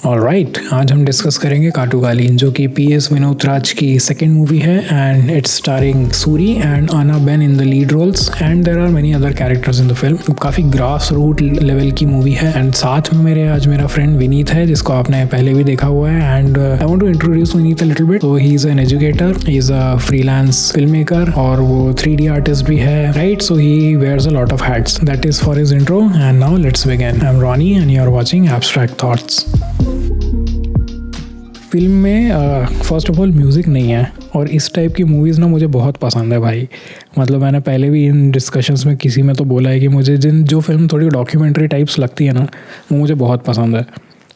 Alright, आज हम discuss करेंगे काटुकालीन, जो कि पीएस विनोद राज की सेकंड मूवी है and it's starring Soori and Anna Ben in the lead roles and there are many other characters in the film. काफ़ी ग्रास रूट लेवल की मूवी है एंड साथ में मेरा फ्रेंड विनीत है, जिसको आपने पहले भी देखा हुआ है and I want to introduce Vineet a little bit. तो he is an educator, he is a freelance film maker और वो 3D आर्टिस्ट भी है, right? So he wears a lot of hats. That is for his intro and now let's begin. I am Ronnie and you are watching abstract thoughts. Film में first of all music नहीं है और इस type की movies ना मुझे बहुत पसंद है भाई। मतलब मैंने पहले भी इन डिस्कशंस में किसी में तो बोला है कि मुझे जो फिल्म थोड़ी डॉक्यूमेंट्री टाइप्स लगती है ना, वो मुझे बहुत पसंद है।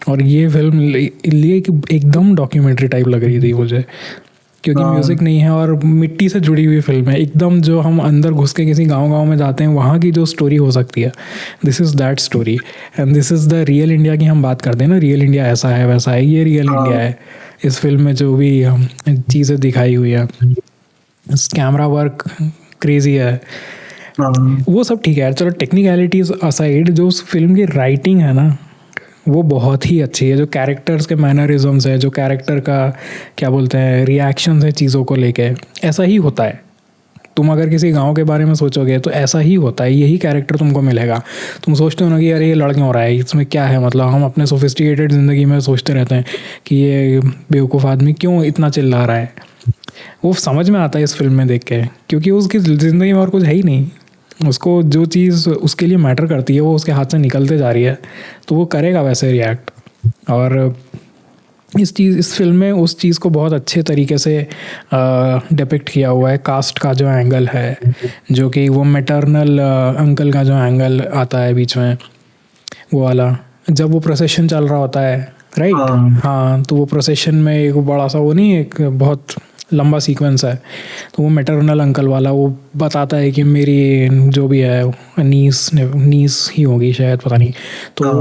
और ये फिल्म लिए कि एकदम डॉक्यूमेंट्री टाइप लग रही थी मुझे, क्योंकि म्यूज़िक नहीं है और मिट्टी से जुड़ी हुई फिल्म है एकदम। जो हम अंदर घुस के किसी गांव में जाते हैं, वहाँ की जो स्टोरी हो सकती है, this is that story and this is the real India की हम बात करते हैं ना। रियल इंडिया ऐसा है वैसा है, ये रियल इंडिया है। इस फिल्म में जो भी चीज़ें दिखाई हुई है, कैमरा वर्क क्रेजी है, वो सब ठीक है। चलो टेक्निकलिटीज़ असाइड, जो उस फिल्म की राइटिंग है ना, वो बहुत ही अच्छी है। जो कैरेक्टर्स के मैनरिज्म्स है, जो कैरेक्टर का क्या बोलते हैं रिएक्शंस है चीज़ों को लेके, ऐसा ही होता है। तुम अगर किसी गांव के बारे में सोचोगे तो ऐसा ही होता है, यही कैरेक्टर तुमको मिलेगा। तुम सोचते हो ना कि अरे ये लड़ क्यों हो रहा है, इसमें क्या है? मतलब हम अपने सोफिस्टिकेटेड ज़िंदगी में सोचते रहते हैं कि ये बेवकूफ़ आदमी क्यों इतना चिल्ला रहा है। वो समझ में आता है इस फिल्म में देख के, क्योंकि उसकी ज़िंदगी में और कुछ है ही नहीं। उसको जो चीज़ उसके लिए मैटर करती है वो उसके हाथ से निकलते जा रही है, तो वो करेगा वैसे रिएक्ट। और इस फिल्म में उस चीज़ को बहुत अच्छे तरीके से डिपिक्ट किया हुआ है। कास्ट का जो एंगल है, जो कि वो मैटरनल अंकल का जो एंगल आता है बीच में, वो वाला, जब वो प्रोसेशन चल रहा होता है, राइट? हाँ, तो वो प्रोसेशन में एक बड़ा सा वो नहीं, एक बहुत लंबा सीक्वेंस है, तो वो मैटरनल अंकल वाला वो बताता है कि मेरी जो भी है नीस ही होगी शायद, पता नहीं। तो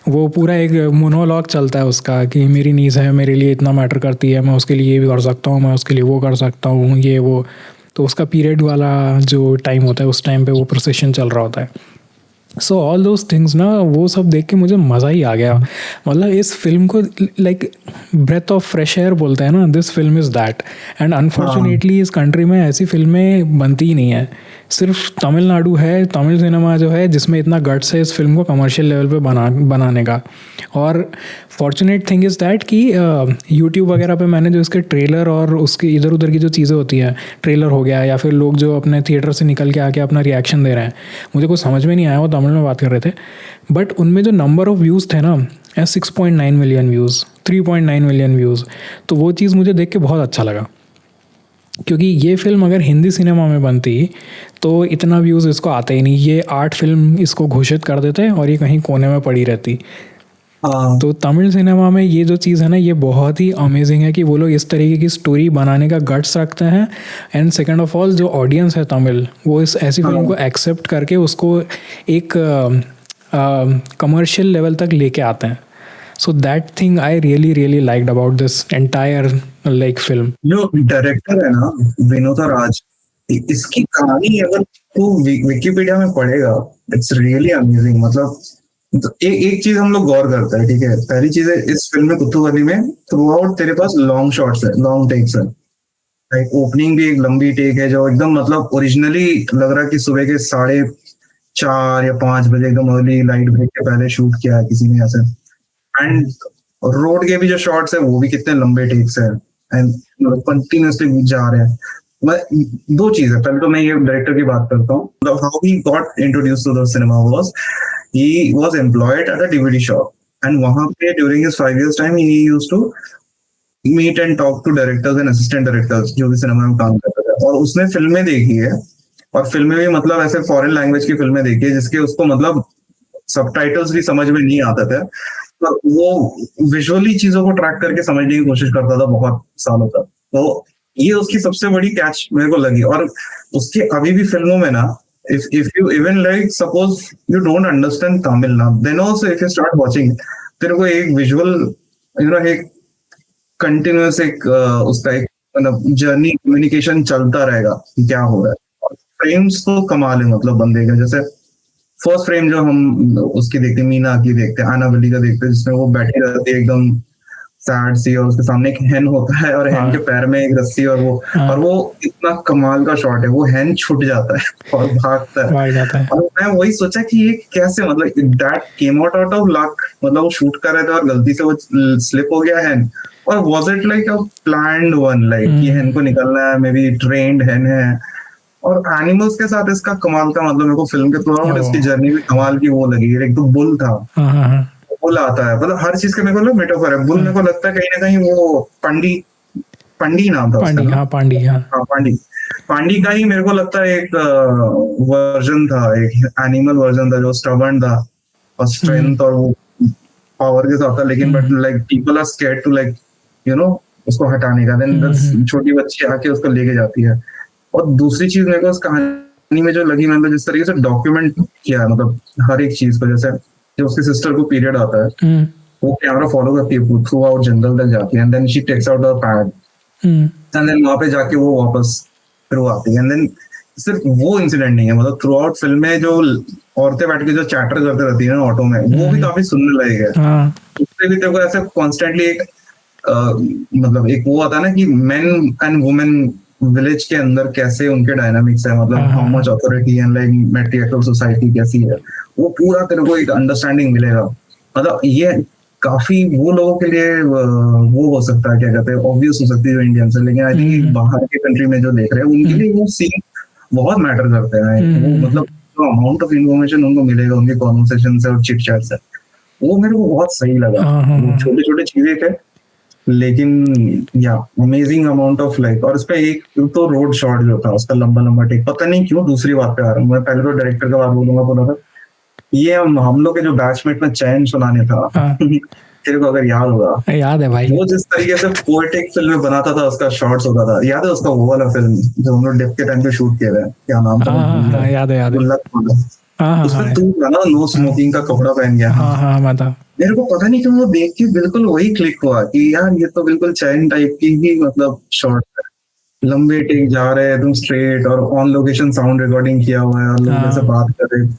वो पूरा एक मोनोलॉग चलता है उसका कि मेरी नीस है, मेरे लिए इतना मैटर करती है, मैं उसके लिए ये भी कर सकता हूँ, मैं उसके लिए वो कर सकता हूँ, ये वो। तो उसका पीरियड वाला जो टाइम होता है, उस टाइम पे वो प्रोसेशन चल रहा होता है। सो ऑल दोज थिंग्स ना, वो सब देख के मुझे मज़ा ही आ गया। मतलब इस फिल्म को like breath of fresh air बोलते हैं ना, this film is that. And unfortunately इस कंट्री में ऐसी फिल्में बनती ही नहीं है। सिर्फ तमिलनाडु है, तमिल सिनेमा जो है, जिसमें इतना गट्स है इस फिल्म को कमर्शियल लेवल पे बनाने का। और फॉर्चुनेट थिंग इज़ दैट कि यूट्यूब वगैरह पे मैंने जो इसके ट्रेलर और उसके इधर उधर की जो चीज़ें होती हैं, ट्रेलर हो गया या फिर लोग जो अपने थिएटर से निकल के आके अपना रिएक्शन दे रहे हैं, मुझे कुछ समझ में नहीं आया, वो तमिल में बात कर रहे थे, बट उनमें जो नंबर ऑफ़ व्यूज़ थे ना, 6.9 मिलियन व्यूज़, 3.9 मिलियन व्यूज़, तो वो चीज़ मुझे देख के बहुत अच्छा लगा। क्योंकि ये फिल्म अगर हिंदी सिनेमा में बनती तो इतना व्यूज़ इसको आते ही नहीं। ये आर्ट फिल्म इसको घोषित कर देते और ये कहीं कोने में पड़ी रहती। तो तमिल सिनेमा में ये जो चीज़ है ना, ये बहुत ही अमेजिंग है कि वो लोग इस तरीके की स्टोरी बनाने का गट्स रखते हैं। एंड सेकंड ऑफ ऑल, जो ऑडियंस है तमिल, वो इस ऐसी फिल्म को एक्सेप्ट करके उसको एक कमर्शियल लेवल तक लेके आते हैं। सो that thing I really really liked about this entire like film. जो डायरेक्टर है ना, विनोद राज, इसकी कहानी अगर तू विकिपीडिया में पढ़ेगा, इट्स रियली अमेजिंग। मतलब तो एक चीज हम लोग गौर करते हैं, ठीक है? पहली चीज है, इस फिल्म में कुतुबली में थ्रू आउट तेरे पास लॉन्ग शॉट्स है, लॉन्ग टेक्स है। लाइक ओपनिंग भी एक लंबी टेक है, जो एकदम मतलब ओरिजिनली लग रहा है कि सुबह के 4:30 या 5 बजे एकदम अर्ली लाइट ब्रेक के पहले शूट किया है किसी ने ऐसे। एंड रोड के भी जो शॉट्स है वो भी कितने लंबे टेक्स है एंड कंटिन्यूअसली जा रहे हैं। मैं दो चीज है, पहले तो मैं ये डायरेक्टर की बात करता हूँ। How he got introduce to the cinema was he was employed at a DVD shop and वहां पे during his 5 years time he used to meet and talk to directors and assistant directors जो भी cinema में काम करते थे। और उसने फिल्में देखी है, और फिल्में भी मतलब ऐसे फॉरेन लैंग्वेज की फिल्में देखी है जिसके उसको मतलब सबटाइटल्स भी समझ में नहीं आते थे, तो वो विजुअली चीजों को ट्रैक करके समझने की कोशिश करता था बहुत सालों तक। तो ये उसकी सबसे बड़ी कैच मेरे को लगी। और उसके अभी भी फिल्मों में ना, if you even like suppose you don't understand Tamil now, then also if you start watching, तेरे को एक विजुअल एक कंटिन्यूअस एक उसका एक मतलब जर्नी कम्युनिकेशन चलता रहेगा कि क्या हो रहा है। और फ्रेम्स तो कमाल है मतलब बंदे का। जैसे फर्स्ट फ्रेम जो हम उसकी देखते हैं, मीना की देखते हैं, अनावली का देखते हैं, जिसमें वो बैठी रहती है एकदम सैड सी, और उसके सामने एक हेन होता है और हेन के पैर में एक रस्सी, और वो इतना कमाल का शॉट है, वो हेन छूट जाता है और भागता है। और मैं वही सोचा कि ये कैसे, मतलब that came out of luck, मतलब वो शूट कर रहे थे और गलती से वो स्लिप हो गया हेन, और was it like a planned one, like कि हेन को निकलना है, मे बी ट्रेन्ड हेन है। और एनिमल्स के साथ इसका कमाल का, मतलब मेरे को फिल्म के थ्रू इसकी जर्नी भी कमाल की वो लगी। एक तो बुल था, बुल आता है, मतलब हर चीज के मेरे को मेटाफर है। बुल मेरे को लगता है कहीं ना कहीं वो पंडी नाम था उसका, पांडी का ही मेरे को लगता है एक वर्जन था, एक एनिमल वर्जन था जो स्टबर्न था और स्ट्रेंथ और वो पावर के साथ था, लेकिन but like people are scared to like उसको हटाने का। देन छोटी बच्ची आके उसको लेके जाती है। और दूसरी चीज मेरे को उस कहानी में जो लगी, मतलब जिस तरीके से डॉक्यूमेंट किया, मतलब हर एक चीज को, जैसे जब उसकी सिस्टर को पीरियड आता है, वो कैमरा फॉलो करती है थ्रू आउट, जंगल तक जाती है, and then she takes out the pad, and then वहां पे जाके वो वापस फिर आती है। एंड देन सिर्फ वो इंसिडेंट नहीं है, मतलब थ्रू आउट फिल्म में जो औरतें बैठ के जो चैटर करते रहती है ना ऑटो में, वो भी काफी सुनने लायक है। उससे भी तेरे को ऐसे कॉन्स्टेंटली एक मतलब एक वो आता है ना कि मेन एंड वुमेन विलेज के अंदर कैसे उनके डायनामिक्स है, मतलब how much authority and like matriarchal society कैसी है, वो पूरा तेरे को एक अंडरस्टैंडिंग मिलेगा। मतलब ये काफी वो लोगों के लिए वो हो सकता है, क्या कहते हैं, ऑब्वियस हो सकती है जो इंडियंस है, लेकिन आई थिंक बाहर के कंट्री में जो देख रहे हैं उनके लिए वो सीन बहुत मैटर करते हैं। वो मतलब जो अमाउंट ऑफ इन्फॉर्मेशन उनको मिलेगा उनके कॉन्वर्सेशन से और चिट चैट से, वो मेरे को बहुत सही लगा। वो छोटे छोटे चीजें थे, लेकिन या अमेजिंग अमाउंट ऑफ लाइक। और उसका एक तो रोड शॉट जो था उसका लंबा टेक, पता नहीं क्यों दूसरी बात पे आ रहा हूँ मैं, पहले तो डायरेक्टर का बात बोला था। ये हम लोग के जो बैचमेट में चैन सुनाने था, तेरे को अगर याद होगा, याद है भाई, वो जिस तरीके से पोएटिक फिल्म में बनाता था, उसका शॉट्स होता था, याद है उसका वो वाला फिल्म जो हम लोग डेप के टाइम पे शूट किया था, क्या नाम था? याद है उसमें तू ना नो स्मोकिंग का कपड़ा पहन गया। मेरे को पता नहीं क्यों वो देख के बिल्कुल वही क्लिक हुआ कि यार ये तो बिल्कुल चैन टाइप की ही मतलब शॉट है, लंबे टेक जा रहे हैं एकदम स्ट्रेट, और ऑन लोकेशन साउंड रिकॉर्डिंग किया हुआ है और लोग जैसे बात कर रहे हैं।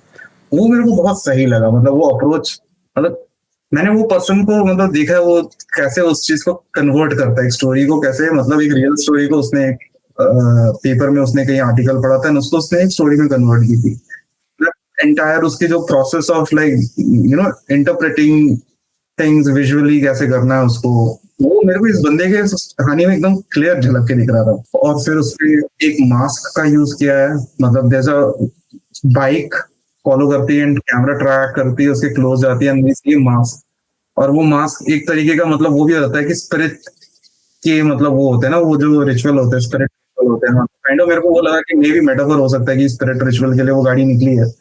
वो मेरे को बहुत सही लगा, मतलब वो अप्रोच, मतलब मैंने वो पर्सन को मतलब देखा है वो कैसे उस चीज को कन्वर्ट करता है, एक स्टोरी को कैसे, मतलब एक रियल स्टोरी को उसने पेपर में उसने कहीं आर्टिकल पढ़ा था, उसको उसने एक स्टोरी में कन्वर्ट की थी। एंटायर उसकी जो process of like interpreting things visually कैसे करना है उसको, वो मेरे को इस बंदे के कहानी में एकदम क्लियर झलक के दिख रहा था। और फिर उसने एक मास्क का यूज किया है, मतलब जैसा बाइक फॉलो करती है एंड कैमरा ट्रैक करती है, उसके क्लोज जाती है एंड मास्क, और वो मास्क एक तरीके का मतलब वो भी रहता है कि स्पिरिट के मतलब वो होते हैं ना, वो जो रिचुअल होते हैं स्पिरिट रिचुअल होते हैं, काइंड ऑफ मेरे को वो लगा कि मे बी मेटाफर हो सकता है कि स्पिरिट रिचुअल के लिए वो गाड़ी निकली है।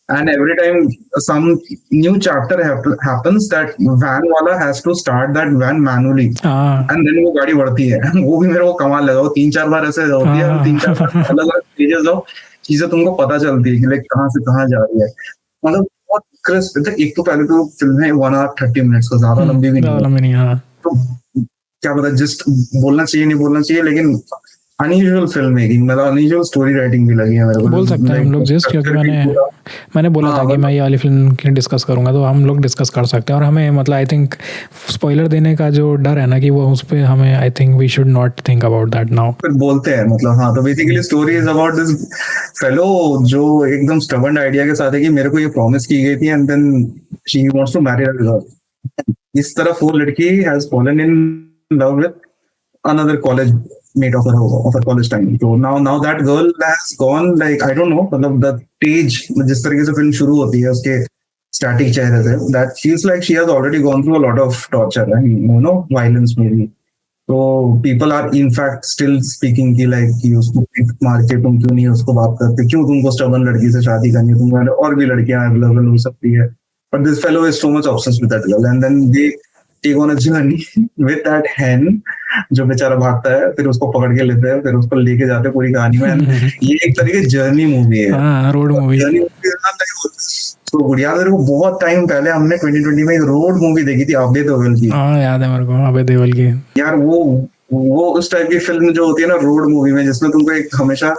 And every time some new chapter happens, that van wala has to start that van manually, and then वो गाड़ी बढ़ती है। वो भी मेरे को कमाल लगा, वो 3-4 बार ऐसे होती है, 3-4 बार अलग अलग स्टेजेस जाओ, चीजें तुमको पता चलती है कि लाइक कहाँ से कहाँ जा रही है, मतलब बहुत क्रिस्प। एक तो पहले तो फिल्म है 1 hour 30 minutes का, ज्यादा लंबी भी नहीं, तो क्या पता जस्ट बोलना चाहिए नहीं बोलना चाहिए, लेकिन अनयूजुअल फिल्म मेकिंग, मतलब अनयूजुअल स्टोरी राइटिंग भी लगी है मेरे को, बोल सकते हैं हम लोग जिस, क्योंकि मैंने बोला था कि मैं ये वाली फिल्म की डिस्कस करूंगा, तो हम लोग डिस्कस कर सकते हैं। और हमें मतलब आई थिंक स्पॉइलर देने का जो डर है ना कि वो उस पे हमें I think we should not think about that now. फिर बोलते हैं मतलब हाँ, तो basically story is about this fellow जो एकदम स्टबर्न आइडिया के साथ है कि मेरे को ये प्रॉमिस की गई थी and then she wants to marry that girl. इस तरफ वो लड़की has fallen in love with another college mate of her college time. So now that girl has gone, like I don't know, मतलब the stage जिस तरीके से film शुरू होती है उसके static चेहरे से, that feels like she has already gone through a lot of torture and violence maybe. So people are in fact still speaking की like कि उसको मार के तुम क्यों नहीं उसको बात करते, क्यों तुमको stubborn लड़की से शादी करनी है, तुम और भी लड़कियां अवेलेबल हो सकती है, but this fellow is so much obsessed with that girl, and then they take on a journey with that hen जो बेचारा भागता है, फिर उसको पकड़ के लेते हैं, फिर उसको लेके जाते हैं पूरी कहानी में। ये एक तरीके की जर्नी मूवी है, रोड मूवी। तो गुड़िया मेरे को बहुत टाइम पहले हमने 2020 में एक रोड मूवी देखी थी अभय देओल की। याद है मेरे को अभय देओल की। यार वो उस टाइप की फिल्म जो होती है ना रोड मूवी में, जिसमें तुमको एक हमेशा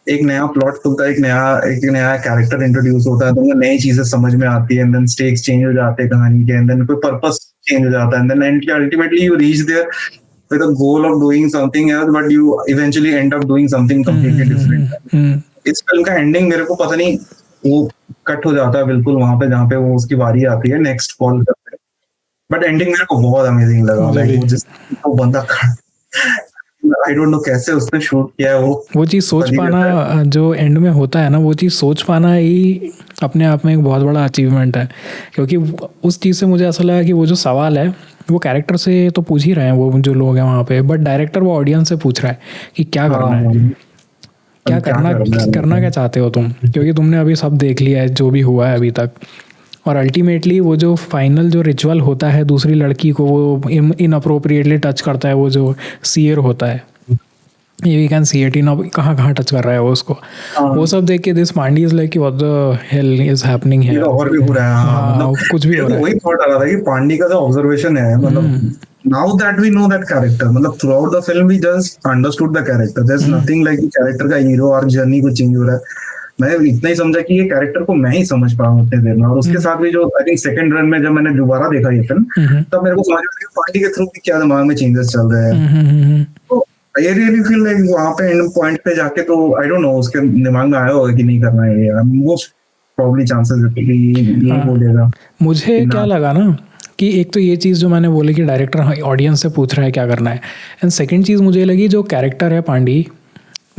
एक नया प्लॉट खुलता है, एक नया कैरेक्टर इंट्रोड्यूस होता है, तो नई चीजें समझ में आती है, एंड देन स्टेक्स चेंज हो जाते हैं कहानी के, एंड देन कोई पर्पस चेंज हो जाता है, and then ultimately you reach there with a goal of doing something else, but you eventually end up doing something completely different. इस फिल्म का एंडिंग मेरे को पता नहीं, वो कट हो जाता है बिल्कुल वहां पे जहाँ पे वो उसकी बारी आती है, नेक्स्ट कॉल करते हैं, बट एंडिंग मेरे को बहुत अमेजिंग लगा। लाइक वो जिस वो बंदा आई डोंट नो कैसे उसने शूट किया है वो चीज़ सोच पाना जो एंड में होता है ना, वो चीज़ सोच पाना ही अपने आप में एक बहुत बड़ा अचीवमेंट है। क्योंकि उस चीज़ से मुझे ऐसा लगा कि वो जो सवाल है वो कैरेक्टर से तो पूछ ही रहे हैं वो जो लोग हैं वहाँ पे, बट डायरेक्टर वो ऑडियंस से पूछ रहा है कि क्या करना है, क्या करना क्या चाहते हो तुम, क्योंकि तुमने अभी सब देख लिया है जो भी हुआ है अभी तक। और अल्टीमेटली वो जो फाइनल जो रिचुअल होता है, दूसरी लड़की को वो इनअप्रोप्रिएटली टच करता है, वो जो सीयर होता है, ये we can see it in, कहाँ टच कर रहा है वो उसको, वो सब देख के this Pandi is like what the hell is happening here, और भी हो रहा है, मतलब कुछ भी हो रहा है। वही थॉट आ रहा था कि पांडी का जो ऑब्जर्वेशन है, मतलब now that we know that character, मतलब throughout the film we just understood the character, there is nothing like character का हीरो और जर्नी को चेंज हो रहा है। मैं इतना ही समझा कि ये कैरेक्टर को मैं ही समझ पाऊँ उतने देर में, और उसके साथ भी जो आई थिंक सेकंड रन में जब मैंने दोबारा देखा ये फिल्म, तब मेरे को समझ में आया पांडी के थ्रू क्या दिमाग में चेंजेस चल रहे हैं। तो आई रियली फील लाइक वहां पे एंड पॉइंट पे जाके तो आई डोंट नो उसके दिमाग में आया होगा कि नहीं करना है ये, मोस्ट प्रोबब्ली चांसेस है कि ये बोलेगा। मुझे क्या लगा ना कि एक तो ये चीज़ जो मैंने बोली कि डायरेक्टर ऑडियंस से पूछ रहा है क्या करना है, एंड सेकंड चीज़ मुझे लगी जो कैरेक्टर है पांडी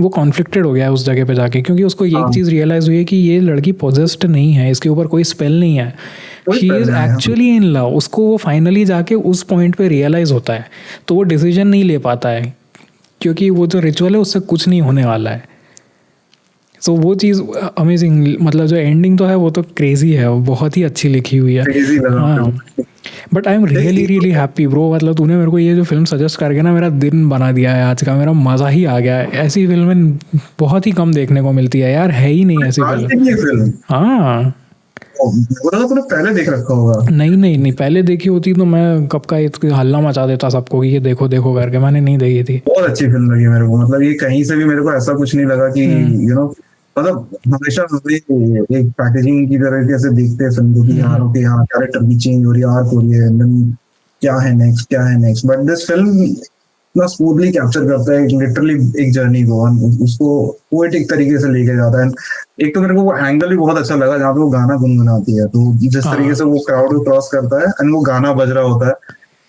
वो कॉन्फ्लिक्टेड हो गया है उस जगह पे जाके, क्योंकि उसको एक चीज़ रियलाइज़ हुई है कि ये लड़की पोजेस्ड नहीं है, इसके ऊपर कोई स्पेल नहीं है, she is actually in love. उसको वो फाइनली जाके उस पॉइंट पे रियलाइज़ होता है, तो वो डिसीजन नहीं ले पाता है क्योंकि वो जो रिचुअल है उससे कुछ नहीं होने वाला है। सो वो चीज़ अमेजिंग, मतलब जो एंडिंग तो है वो तो क्रेजी है, वो बहुत ही अच्छी लिखी हुई है। हाँ, but I am really happy bro, मतलब तूने मेरे को ये जो फिल्म सजेस्ट करके ना मेरा दिन बना दिया है आज का, मेरा मज़ा ही आ गया है। ऐसी फिल्में बहुत ही कम देखने को मिलती है यार, है ही नहीं ऐसी फिल्म। हाँ, तूने पहले देख रखा होगा? नहीं, पहले देखी होती तो मैं कब का हल्ला मचा देता सबको कि ये देखो करके, मैंने नहीं देखी थी। बहुत अच्छी फिल्म लगी मेरे को, मतलब ये कहीं से भी मेरे को ऐसा कुछ नहीं लगा कि यू नो, मतलब हमेशा एक पैकेजिंग की तरह से देखते हैं फिल्म को कि यहाँ कैरेक्टर भी चेंज हो रही है, आर्क हो रही है, क्या है नेक्स्ट, बट दिस फिल्म इतना स्मूथली कैप्चर करता है लिटरली एक जर्नी को, उसको पोएटिक तरीके से लेके जाता है। एक तो मेरे को वो एंगल भी बहुत अच्छा लगा जहाँ पे वो गाना गुनगुनाती है, तो जिस तरीके से वो क्राउड को क्रॉस करता है एंड वो गाना बज रहा होता है,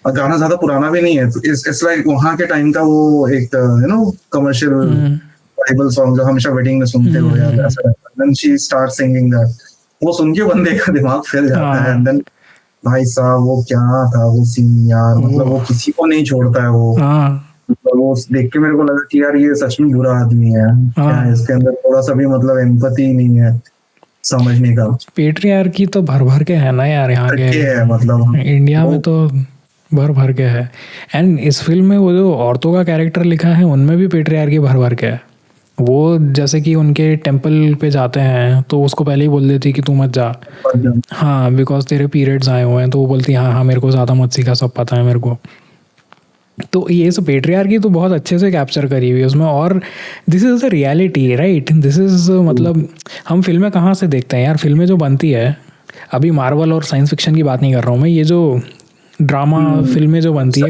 और गाना ज्यादा पुराना भी नहीं है, तो इट्स लाइक वहाँ के टाइम का वो एक you know commercial Bible song जो हमेशा वेडिंग में सुनते हो यार, ऐसा रहता है। Then she start singing that, वो सुन के बंदे का दिमाग फैल जाता है। एंड देन भाई साहब वो क्या था वो सीन यार, मतलब वो किसी को नहीं छोड़ता है वो, मतलब वो देख के मेरे को लगा कि यार ये सच में बुरा आदमी है, क्या इसके अंदर थोड़ा सा भी मतलब एम्पैथी नहीं है समझने का। पेट्रियार्की तो भर के है ना यार, यहाँ के है, मतलब इंडिया में तो भर के है। एंड इस फिल्म में वो जो औरतों का कैरेक्टर लिखा है उनमें भी पेट्रियार्की भर के है। वो जैसे कि उनके टेंपल पे जाते हैं तो उसको पहले ही बोल देती कि तू मत जा, हाँ बिकॉज तेरे पीरियड्स आए हुए हैं, तो वो बोलती हाँ मेरे को ज़्यादा मत सीखा, सब पता है मेरे को। तो ये सब पेट्रियार्की तो बहुत अच्छे से कैप्चर करी हुई है उसमें, और this is the reality right, this is मतलब हम फिल्में कहाँ से देखते हैं यार, फिल्में जो बनती है, अभी मार्वल और साइंस फिक्शन की बात नहीं कर रहा हूँ मैं, ये जो ड्रामा फिल्में जो बनती है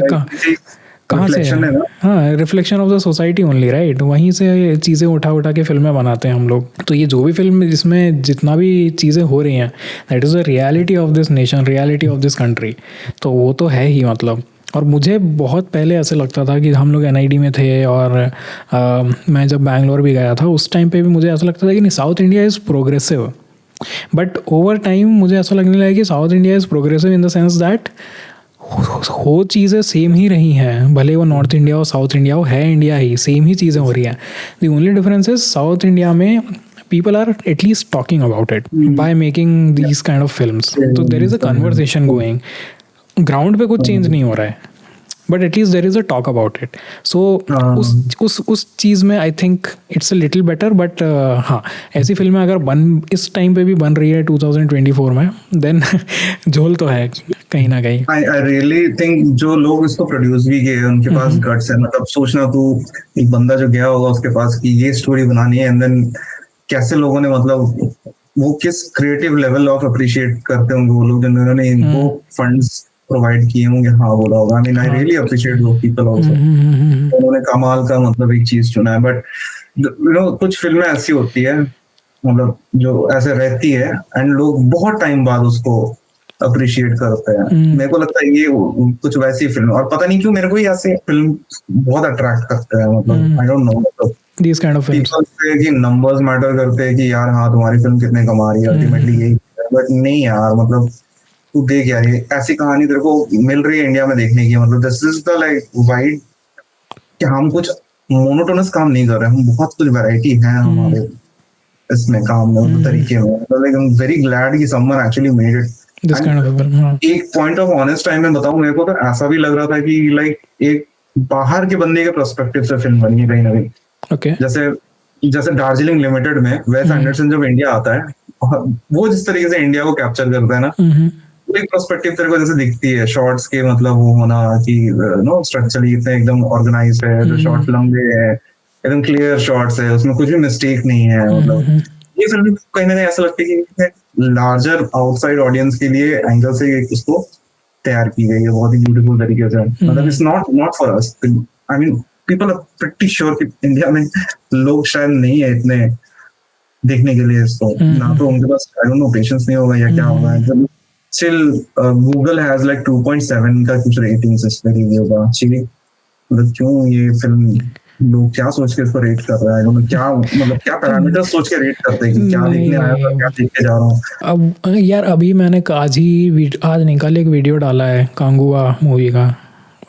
कहाँ से है? हाँ, reflection of the society only right, वहीं से चीज़ें उठा के फिल्में बनाते हैं हम लोग। तो ये जो भी फिल्म जिसमें जितना भी चीज़ें हो रही हैं, that is the reality of this nation, reality of this country, तो वो तो है ही मतलब। और मुझे बहुत पहले ऐसे लगता था कि हम लोग NID में थे, और मैं जब बैंगलोर भी गया था उस टाइम पे भी मुझे ऐसा लगता था कि नहीं south India is progressive, but over time मुझे ऐसा लगने लगा कि south India is progressive in the sense that हो चीज़ें सेम ही रही हैं, भले वो नॉर्थ इंडिया हो साउथ इंडिया हो, है इंडिया ही, सेम ही चीज़ें हो रही हैं। The only difference is south India में people are at least talking about it by making these kind of films, so there is a conversation going, ground पे कुछ चेंज नहीं हो रहा है, but at least there is a talk about it. So उस चीज़ में I think it's a little better. But हाँ, ऐसी फिल्में अगर इस टाइम पे भी बन रही है 2024 में, देन झोल तो है कहीं ना कहीं. आई रियली थिंक जो लोग इसको प्रोड्यूस भी किए उनके पास गट्स है. मतलब सोचना तू, एक बंदा जो गया होगा उसके पास कि ये स्टोरी बनानी है, एंड देन कैसे लोगों ने मतलब वो किस क्रिएटिव लेवल ऑफ अप्रिशिएट करते होंगे वो लोग जिन्होंने इनको फंड्स प्रोवाइड किए होंगे. हाँ, बोला होगा. I mean I really appreciate दो पीपल आल्सो. उन्होंने कमाल का मतलब एक चीज चुना है. बट यू नो कुछ फिल्में ऐसी होती है मतलब जो ऐसे रहती है एंड लोग बहुत टाइम बाद उसको अप्रिशिएट करते हैं. मेरे को लगता है ये कुछ वैसी फिल्म, और पता नहीं क्यों मेरे को ही ऐसे फिल्म बहुत अट्रैक्ट करते हैं. मतलब आई डोंट नो, मतलब these kind of films कि नंबर्स मैटर करते हैं कि यार हाँ तुम्हारी फिल्म कितने कमा रही है अल्टीमेटली यही. बट नहीं यार, मतलब तू देख यार, ये ऐसी कहानी तेरे को मिल रही है इंडिया में देखने की. मतलब this is the like wide कि हम कुछ मोनोटोनस काम नहीं कर रहे, हम बहुत कुछ वैरायटी है हमारे इसमें काम में तरीके में. Like I am very glad कि समवन एक्चुअली मेड इट. एक पॉइंट ऑफ ऑनेस्ट टाइम में बताऊं, मेरे को तो ऐसा भी लग रहा था कि लाइक एक बाहर के बंदे के पर्सपेक्टिव से फिल्म बनी है कहीं ना कहीं. Okay. जैसे दार्जिलिंग लिमिटेड में वेस एंडरसन जब इंडिया आता है, वो जिस तरीके से इंडिया को कैप्चर करता है ना, वो एक पर्सपेक्टिव तेरे को जैसे दिखती है शॉट्स के, मतलब वो होना कि नो स्ट्रक्चरली इतने एकदम ऑर्गेनाइज्ड है, जो शॉट्स लंबे हैं, एकदम क्लियर शॉट्स है, उसमें कुछ भी मिस्टेक नहीं है. मतलब ये फिल्म कहीं ना कहीं ऐसा लगता है कि लार्जर आउटसाइड ऑडियंस के लिए एंगल से उसको तैयार की गई है बहुत ही ब्यूटीफुल तरीके से. मतलब it's not for us. I mean people are pretty sure कि इंडिया में लोग शायद नहीं है इतने देखने के लिए इसको. ना तो उनके पास आई डोंट नो पेशेंस नहीं होगा या क्या होगा. स्टिल गूगल हैज लाइक 2.7 का कुछ रेटिंग्स इस पे रिव्यू का. मतलब क्यों ये फिल्म लोग क्या सोच के इसको रेट कर रहा है, मतलब क्या पैरामीटर सोच के रेट करते हैं कि क्या देखने आया था, क्या देख के जा रहा हूँ. अब यार अभी मैंने आज निकल एक वीडियो डाला है कंगुआ मूवी का.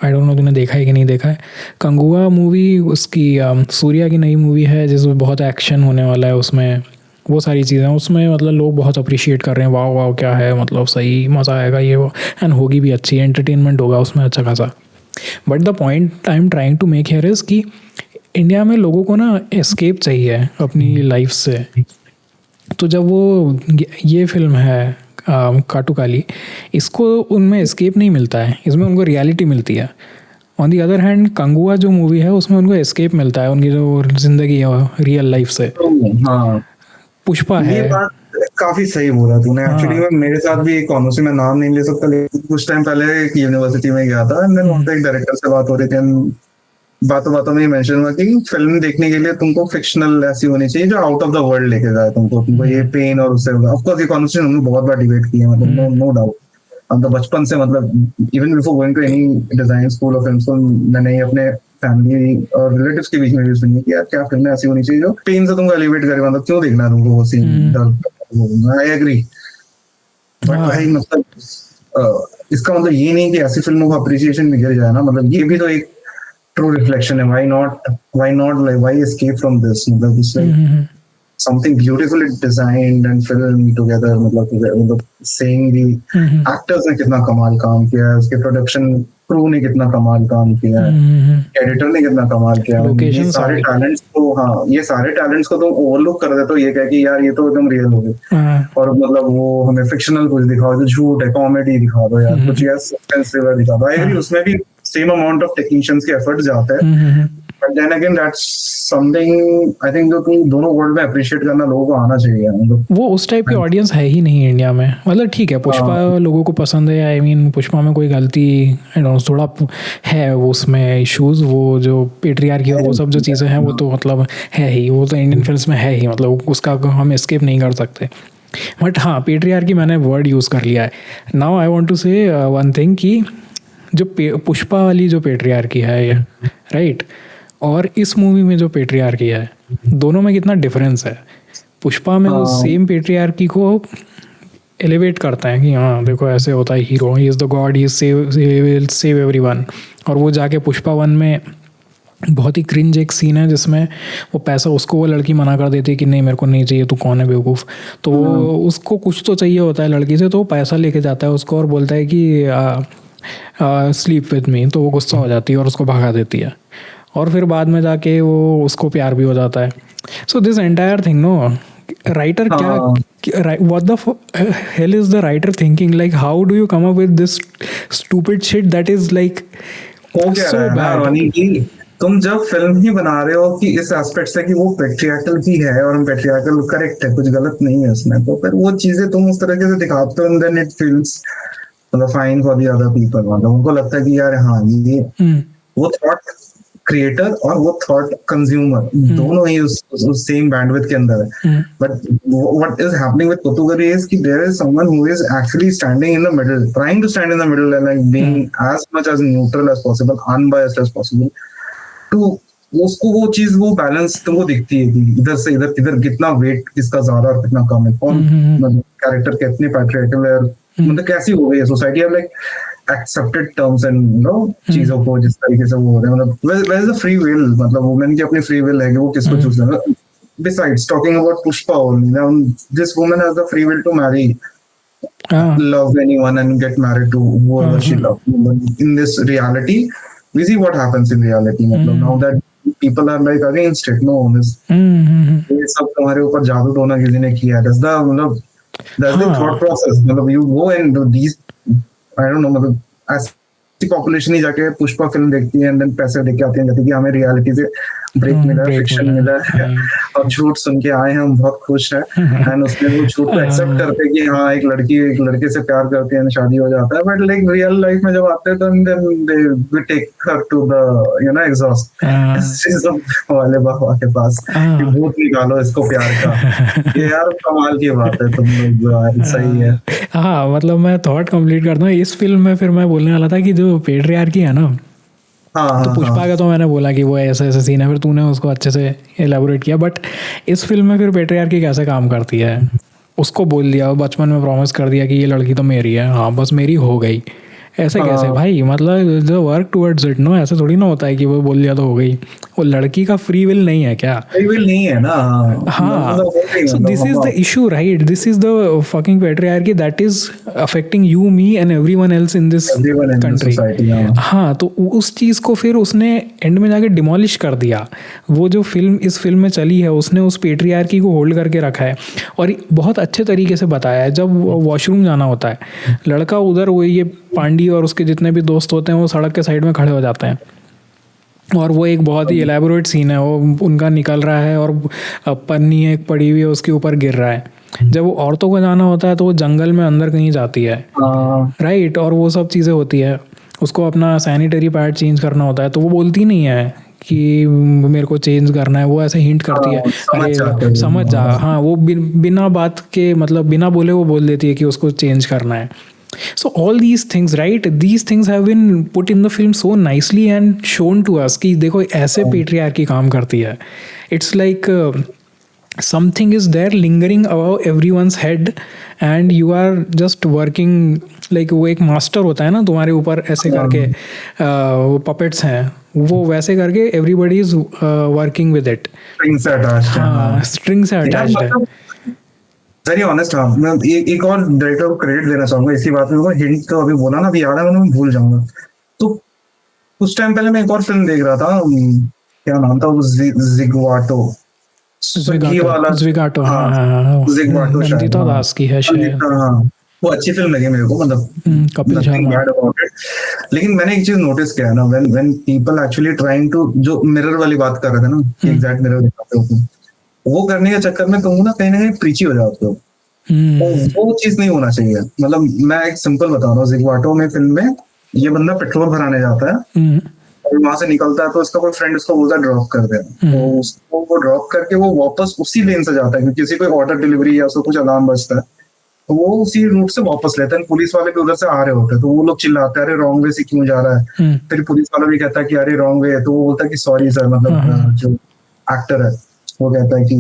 आई डोंट नो तूने देखा है कि नहीं देखा है. कंगुआ मूवी उसकी सूर्या की नई मूवी है जिसमें बहुत एक्शन होने वाला है. उसमें वो सारी चीज़ें उसमें मतलब लोग बहुत अप्रिशिएट कर रहे हैं. वाह वाह क्या है, मतलब सही मज़ा आएगा ये वो, एंड होगी भी अच्छी, एंटरटेनमेंट होगा उसमें अच्छा खासा. But the point I am trying to make here is कि इंडिया में लोगों को ना एस्केप चाहिए अपनी लाइफ से. तो जब वो ये फिल्म है काटू काली, इसको उनमें एस्केप नहीं मिलता है, इसमें उनको रियलिटी मिलती है. On the other hand Kanguva जो मूवी है उसमें उनको एस्केप मिलता है उनकी जो जिंदगी है रियल लाइफ से. हाँ, पुष्पा है. ये बात काफी सही बोला तूने. एक्चुअली में मेरे साथ भी एक कॉन्वर्सेशन में नाम नहीं ले सकता, लेकिन कुछ टाइम पहले एक यूनिवर्सिटी में गया था, एंड देन वहाँ पे एक डायरेक्टर से बात हो रही थी. बातों बातों में मेंशन हुआ कि फिल्म देखने के लिए तुमको फिक्शनल ऐसी होनी चाहिए जो आउट ऑफ द वर्ल्ड लेके जाए तुमको ये पेन और उससे. ऑफ कोर्स ये कॉन्वर्सेशन हमने बहुत बार डिबेट की है, मतलब नो डाउट. हम तो बचपन से, मतलब even before going to any design school of film school, मैंने अपने फैमिली और रिलेटिव्स के बीच में भी सुनी कि यार क्या फिल्में ऐसी होनी चाहिए जो पेन से तुमको एलिवेट करे. मतलब क्यों देखना तुमको वो सीन. I agree. बट भाई मतलब इसका मतलब ये नहीं कि ऐसी फिल्मों को अप्रिसिएशन में गिर जाए ना. मतलब ये भी तो एक true reflection है. why not like why escape from this. मतलब it's like something beautifully designed and filmed together. मतलब saying the actors ने कितना कमाल काम किया है, उसके प्रोडक्शन क्रू ने कितना कमाल काम किया है, एडिटर ने कितना कमाल किया है. ये सारे टैलेंट्स को, हाँ ये सारे टैलेंट्स को तुम ओवरलुक कर देते हो ये कह कि यार ये तो एकदम रियल हो गए, और मतलब वो हमें फिक्शनल कुछ दिखाओ जो झूठ है, कॉमेडी दिखा दो यार, कुछ यार सस्पेंस थ्रिलर दिखा दो. आई एग्री, उसमें भी सेम अमाउंट ऑफ टेक्नीशियंस के एफर्ट जाते हैं. But then again that's something I think जो तुम दोनों वर्ल्ड में अप्रिशिएट करना लोगों को आना चाहिए. वो उस टाइप की ऑडियंस है ही नहीं इंडिया में. मतलब ठीक है पुष्पा लोगों को पसंद है, आई मीन पुष्पा में कोई गलती थोड़ा है वो उसमें इश्यूज, वो जो पेट्रियार्की और वो सब जो चीज़ें हैं वो तो मतलब है ही, वो तो इंडियन फिल्म्स में है ही, मतलब उसका हम एस्केप नहीं कर सकते. बट हाँ पेट्रियार्की मैंने वर्ड यूज़ कर लिया है. नाउ आई वांट टू से वन थिंग कि जो पुष्पा वाली जो पेट्रियार्की है ये राइट, और इस मूवी में जो पेट्रियार्की है, दोनों में कितना डिफरेंस है. पुष्पा में वो सेम पेट्रियार्की को एलिवेट करते हैं कि हाँ देखो ऐसे होता है, hero he is the God, he will save everyone. और वो जाके पुष्पा 1 में बहुत ही क्रिंज एक सीन है जिसमें वो पैसा उसको वो लड़की मना कर देती है कि नहीं मेरे को नहीं चाहिए, तू कौन है बेवकूफ़. तो वो उसको कुछ तो चाहिए होता है लड़की से, तो वो पैसा लेके जाता है उसको और बोलता है कि स्लीप विद मी, तो वो गुस्सा हो जाती है और उसको भगा देती है, और फिर बाद में जाके वो उसको प्यार भी हो जाता है. So this entire thing, no writer क्या, what the hell is the writer thinking, like how do you come up with this stupid shit that is like हो क्या so रहा है ना bad. रोनी कि तुम जब फिल्म ही बना रहे हो कि इस एस्पेक्ट से कि वो पेट्रियार्कल भी है और हम पेट्रियार्कल करेक्ट है, कुछ गलत नहीं है उसमें, तो फिर वो चीजें तुम उस तरह से दिखाते हो, देन इट फील्स मतलब fine for the other people. मतलब उनको लगता है कि यार हाँ ये वो थॉट क्रिएटर और वो थॉट कंज्यूमर दोनों ही उस सेम बैंडविड्थ के अंदर है. But what is happening with पोतुगरी इज कि there is someone who is actually standing in the middle, trying to stand in the middle and like being as much as neutral as possible, unbiased as possible. तो उसको वो चीज, वो balance तुमको दिखती है कि इधर से इधर किधर कितना वेट किसका ज्यादा और कितना कम है, कौन मतलब कैरेक्टर कितने पैट्रियर्कल है, मतलब कैसी हो गई है सोसाइटी अब लाइक एक्सेप्टेड टर्म्स एंड चीजों को जिस तरीके से वो हो रहे हैं. मतलब where is the free will, मतलब वुमेन की अपनी फ्री विल है कि वो किसको चूज करें. Besides talking about Pushpa only, now this woman has the free will to marry, love anyone and get married to whoever she loves. In this reality, we see what happens in reality. Now that people are like against it, no, ये सब तुम्हारे ऊपर जादू टोना किसी ने किया है. That's the thought process. मतलब you go and do these, I don't know, मतलब ऐसी पॉपुलेशन ही जाके पुष्पा फिल्म देखती है एंड देन पैसे देके आती है, कहती है कि हमें रियलिटी से ब्रेक मिला है, फिक्शन मिला है, और झूठ सुन के आए हैं, हम बहुत खुश हैं. एंड उसमें वो झूठ को एक्सेप्ट करते हैं कि हाँ एक लड़की एक लड़के से प्यार करती है, शादी हो जाता है. बट लाइक रियल लाइफ में जब आते हैं तो then they we take her to the exhaust वाले बाबा के पास कि भूत निकालो इसको प्यार का. ये यार कमाल की बात है, तुम लोग सही है. हाँ मतलब मैं थॉट कंप्लीट करता हूँ इस फिल्म में. फिर मैं बोलने वाला था कि जो पेट्रियार्की है ना, तो पुष्पा का तो मैंने बोला कि वो ऐसा ऐसा सीन है, फिर तूने उसको अच्छे से एलेबोरेट किया. बट इस फिल्म में फिर पेट्रियार्की कैसे काम करती है, उसको बोल दिया बचपन में, प्रॉमिस कर दिया कि ये लड़की तो मेरी है, हाँ बस मेरी हो गई. ऐसे कैसे भाई, मतलब जो वर्क टुवर्ड्स इट, नो ऐसा थोड़ी ना होता है कि वो बोल दिया तो हो गई. वो लड़की का फ्री विल नहीं है क्या? फ्री विल नहीं है ना. हाँ, so this is the issue, right? This is the fucking patriarchy that is affecting you, me and everyone else in this country. हाँ, तो उस चीज को फिर उसने एंड में जाके डिमोलिश कर दिया. वो जो फिल्म इस फिल्म में चली है, उसने उस पेट्रियार्की को होल्ड करके रखा है और बहुत अच्छे तरीके से बताया है. जब वॉशरूम जाना होता है, लड़का उधर, वो ये पांडी और उसके जितने भी दोस्त होते हैं वो सड़क के साइड में खड़े हो जाते हैं, और वो एक बहुत ही एलैबोरेट सीन है. वो उनका निकल रहा है और पन्नी एक पड़ी हुई है उसके ऊपर गिर रहा है. जब वो औरतों को जाना होता है तो वो जंगल में अंदर कहीं जाती है, राइट, और वो सब चीज़ें होती है. उसको अपना सैनिटरी पैड चेंज करना होता है, तो वो बोलती नहीं है कि मेरे को चेंज करना है, वो ऐसे हिंट करती है, अरे समझ जा. हाँ, वो बिना बात के, मतलब बिना बोले वो बोल देती है कि उसको चेंज करना है. So all these things, right? These things have been put in the film so nicely and shown to us कि देखो ऐसे patriarchy काम करती है. It's like something is there lingering above everyone's head and you are just working like वो एक master होता है ना तुम्हारे ऊपर, ऐसे करके वो puppets हैं, वो वैसे करके everybody is working with it. Strings attached. हाँ, strings attached है. Very honest. हाँ, मैं एक और डायरेक्टर को क्रेडिट देना चाहूंगा इसी बात में. वो हिंट तो अभी बोला ना, अभी याद है, मैं भूल जाऊंगा. तो कुछ टाइम पहले मैं एक और फिल्म देख रहा था, क्या नाम था वो, जिग्वाटो. जिग्वाटो, हाँ, नंदिता दास की है शायद. हाँ, वो अच्छी फिल्म लगी मेरे को, मतलब कपिल शर्मा. लेकिन मैंने एक चीज नोटिस किया ना, when people actually trying to, जो मिरर वाली बात कर रहे थे ना, एग्जैक्ट मिरर दिखाते हो, वो करने के चक्कर में तुम ना कहीं प्रीची हो जाते हो. वो चीज नहीं होना चाहिए. मतलब मैं एक सिंपल बता रहा हूँ, जिग्वाटो में फिल्म में ये बंदा पेट्रोल भराने जाता है और वहां से निकलता है, तो उसका कोई फ्रेंड उसको बोलता है ड्रॉप कर दे. तो उसको वो ड्रॉप करके वो वापस उसी लेन से जाता है, क्योंकि किसी कोई ऑर्डर डिलीवरी या उसको कुछ अलार्म बजता है, तो वो उसी रूट से वापस लेते हैं. पुलिस वाले भी उधर से आ रहे होते हैं, तो वो लोग चिल्लाते हैं, अरे रॉन्ग वे से क्यों जा रहा है. फिर पुलिस वाला भी कहता है कि अरे रॉन्ग वे है, तो वो बोलता है कि सॉरी सर, मतलब जो एक्टर है वो कहता है कि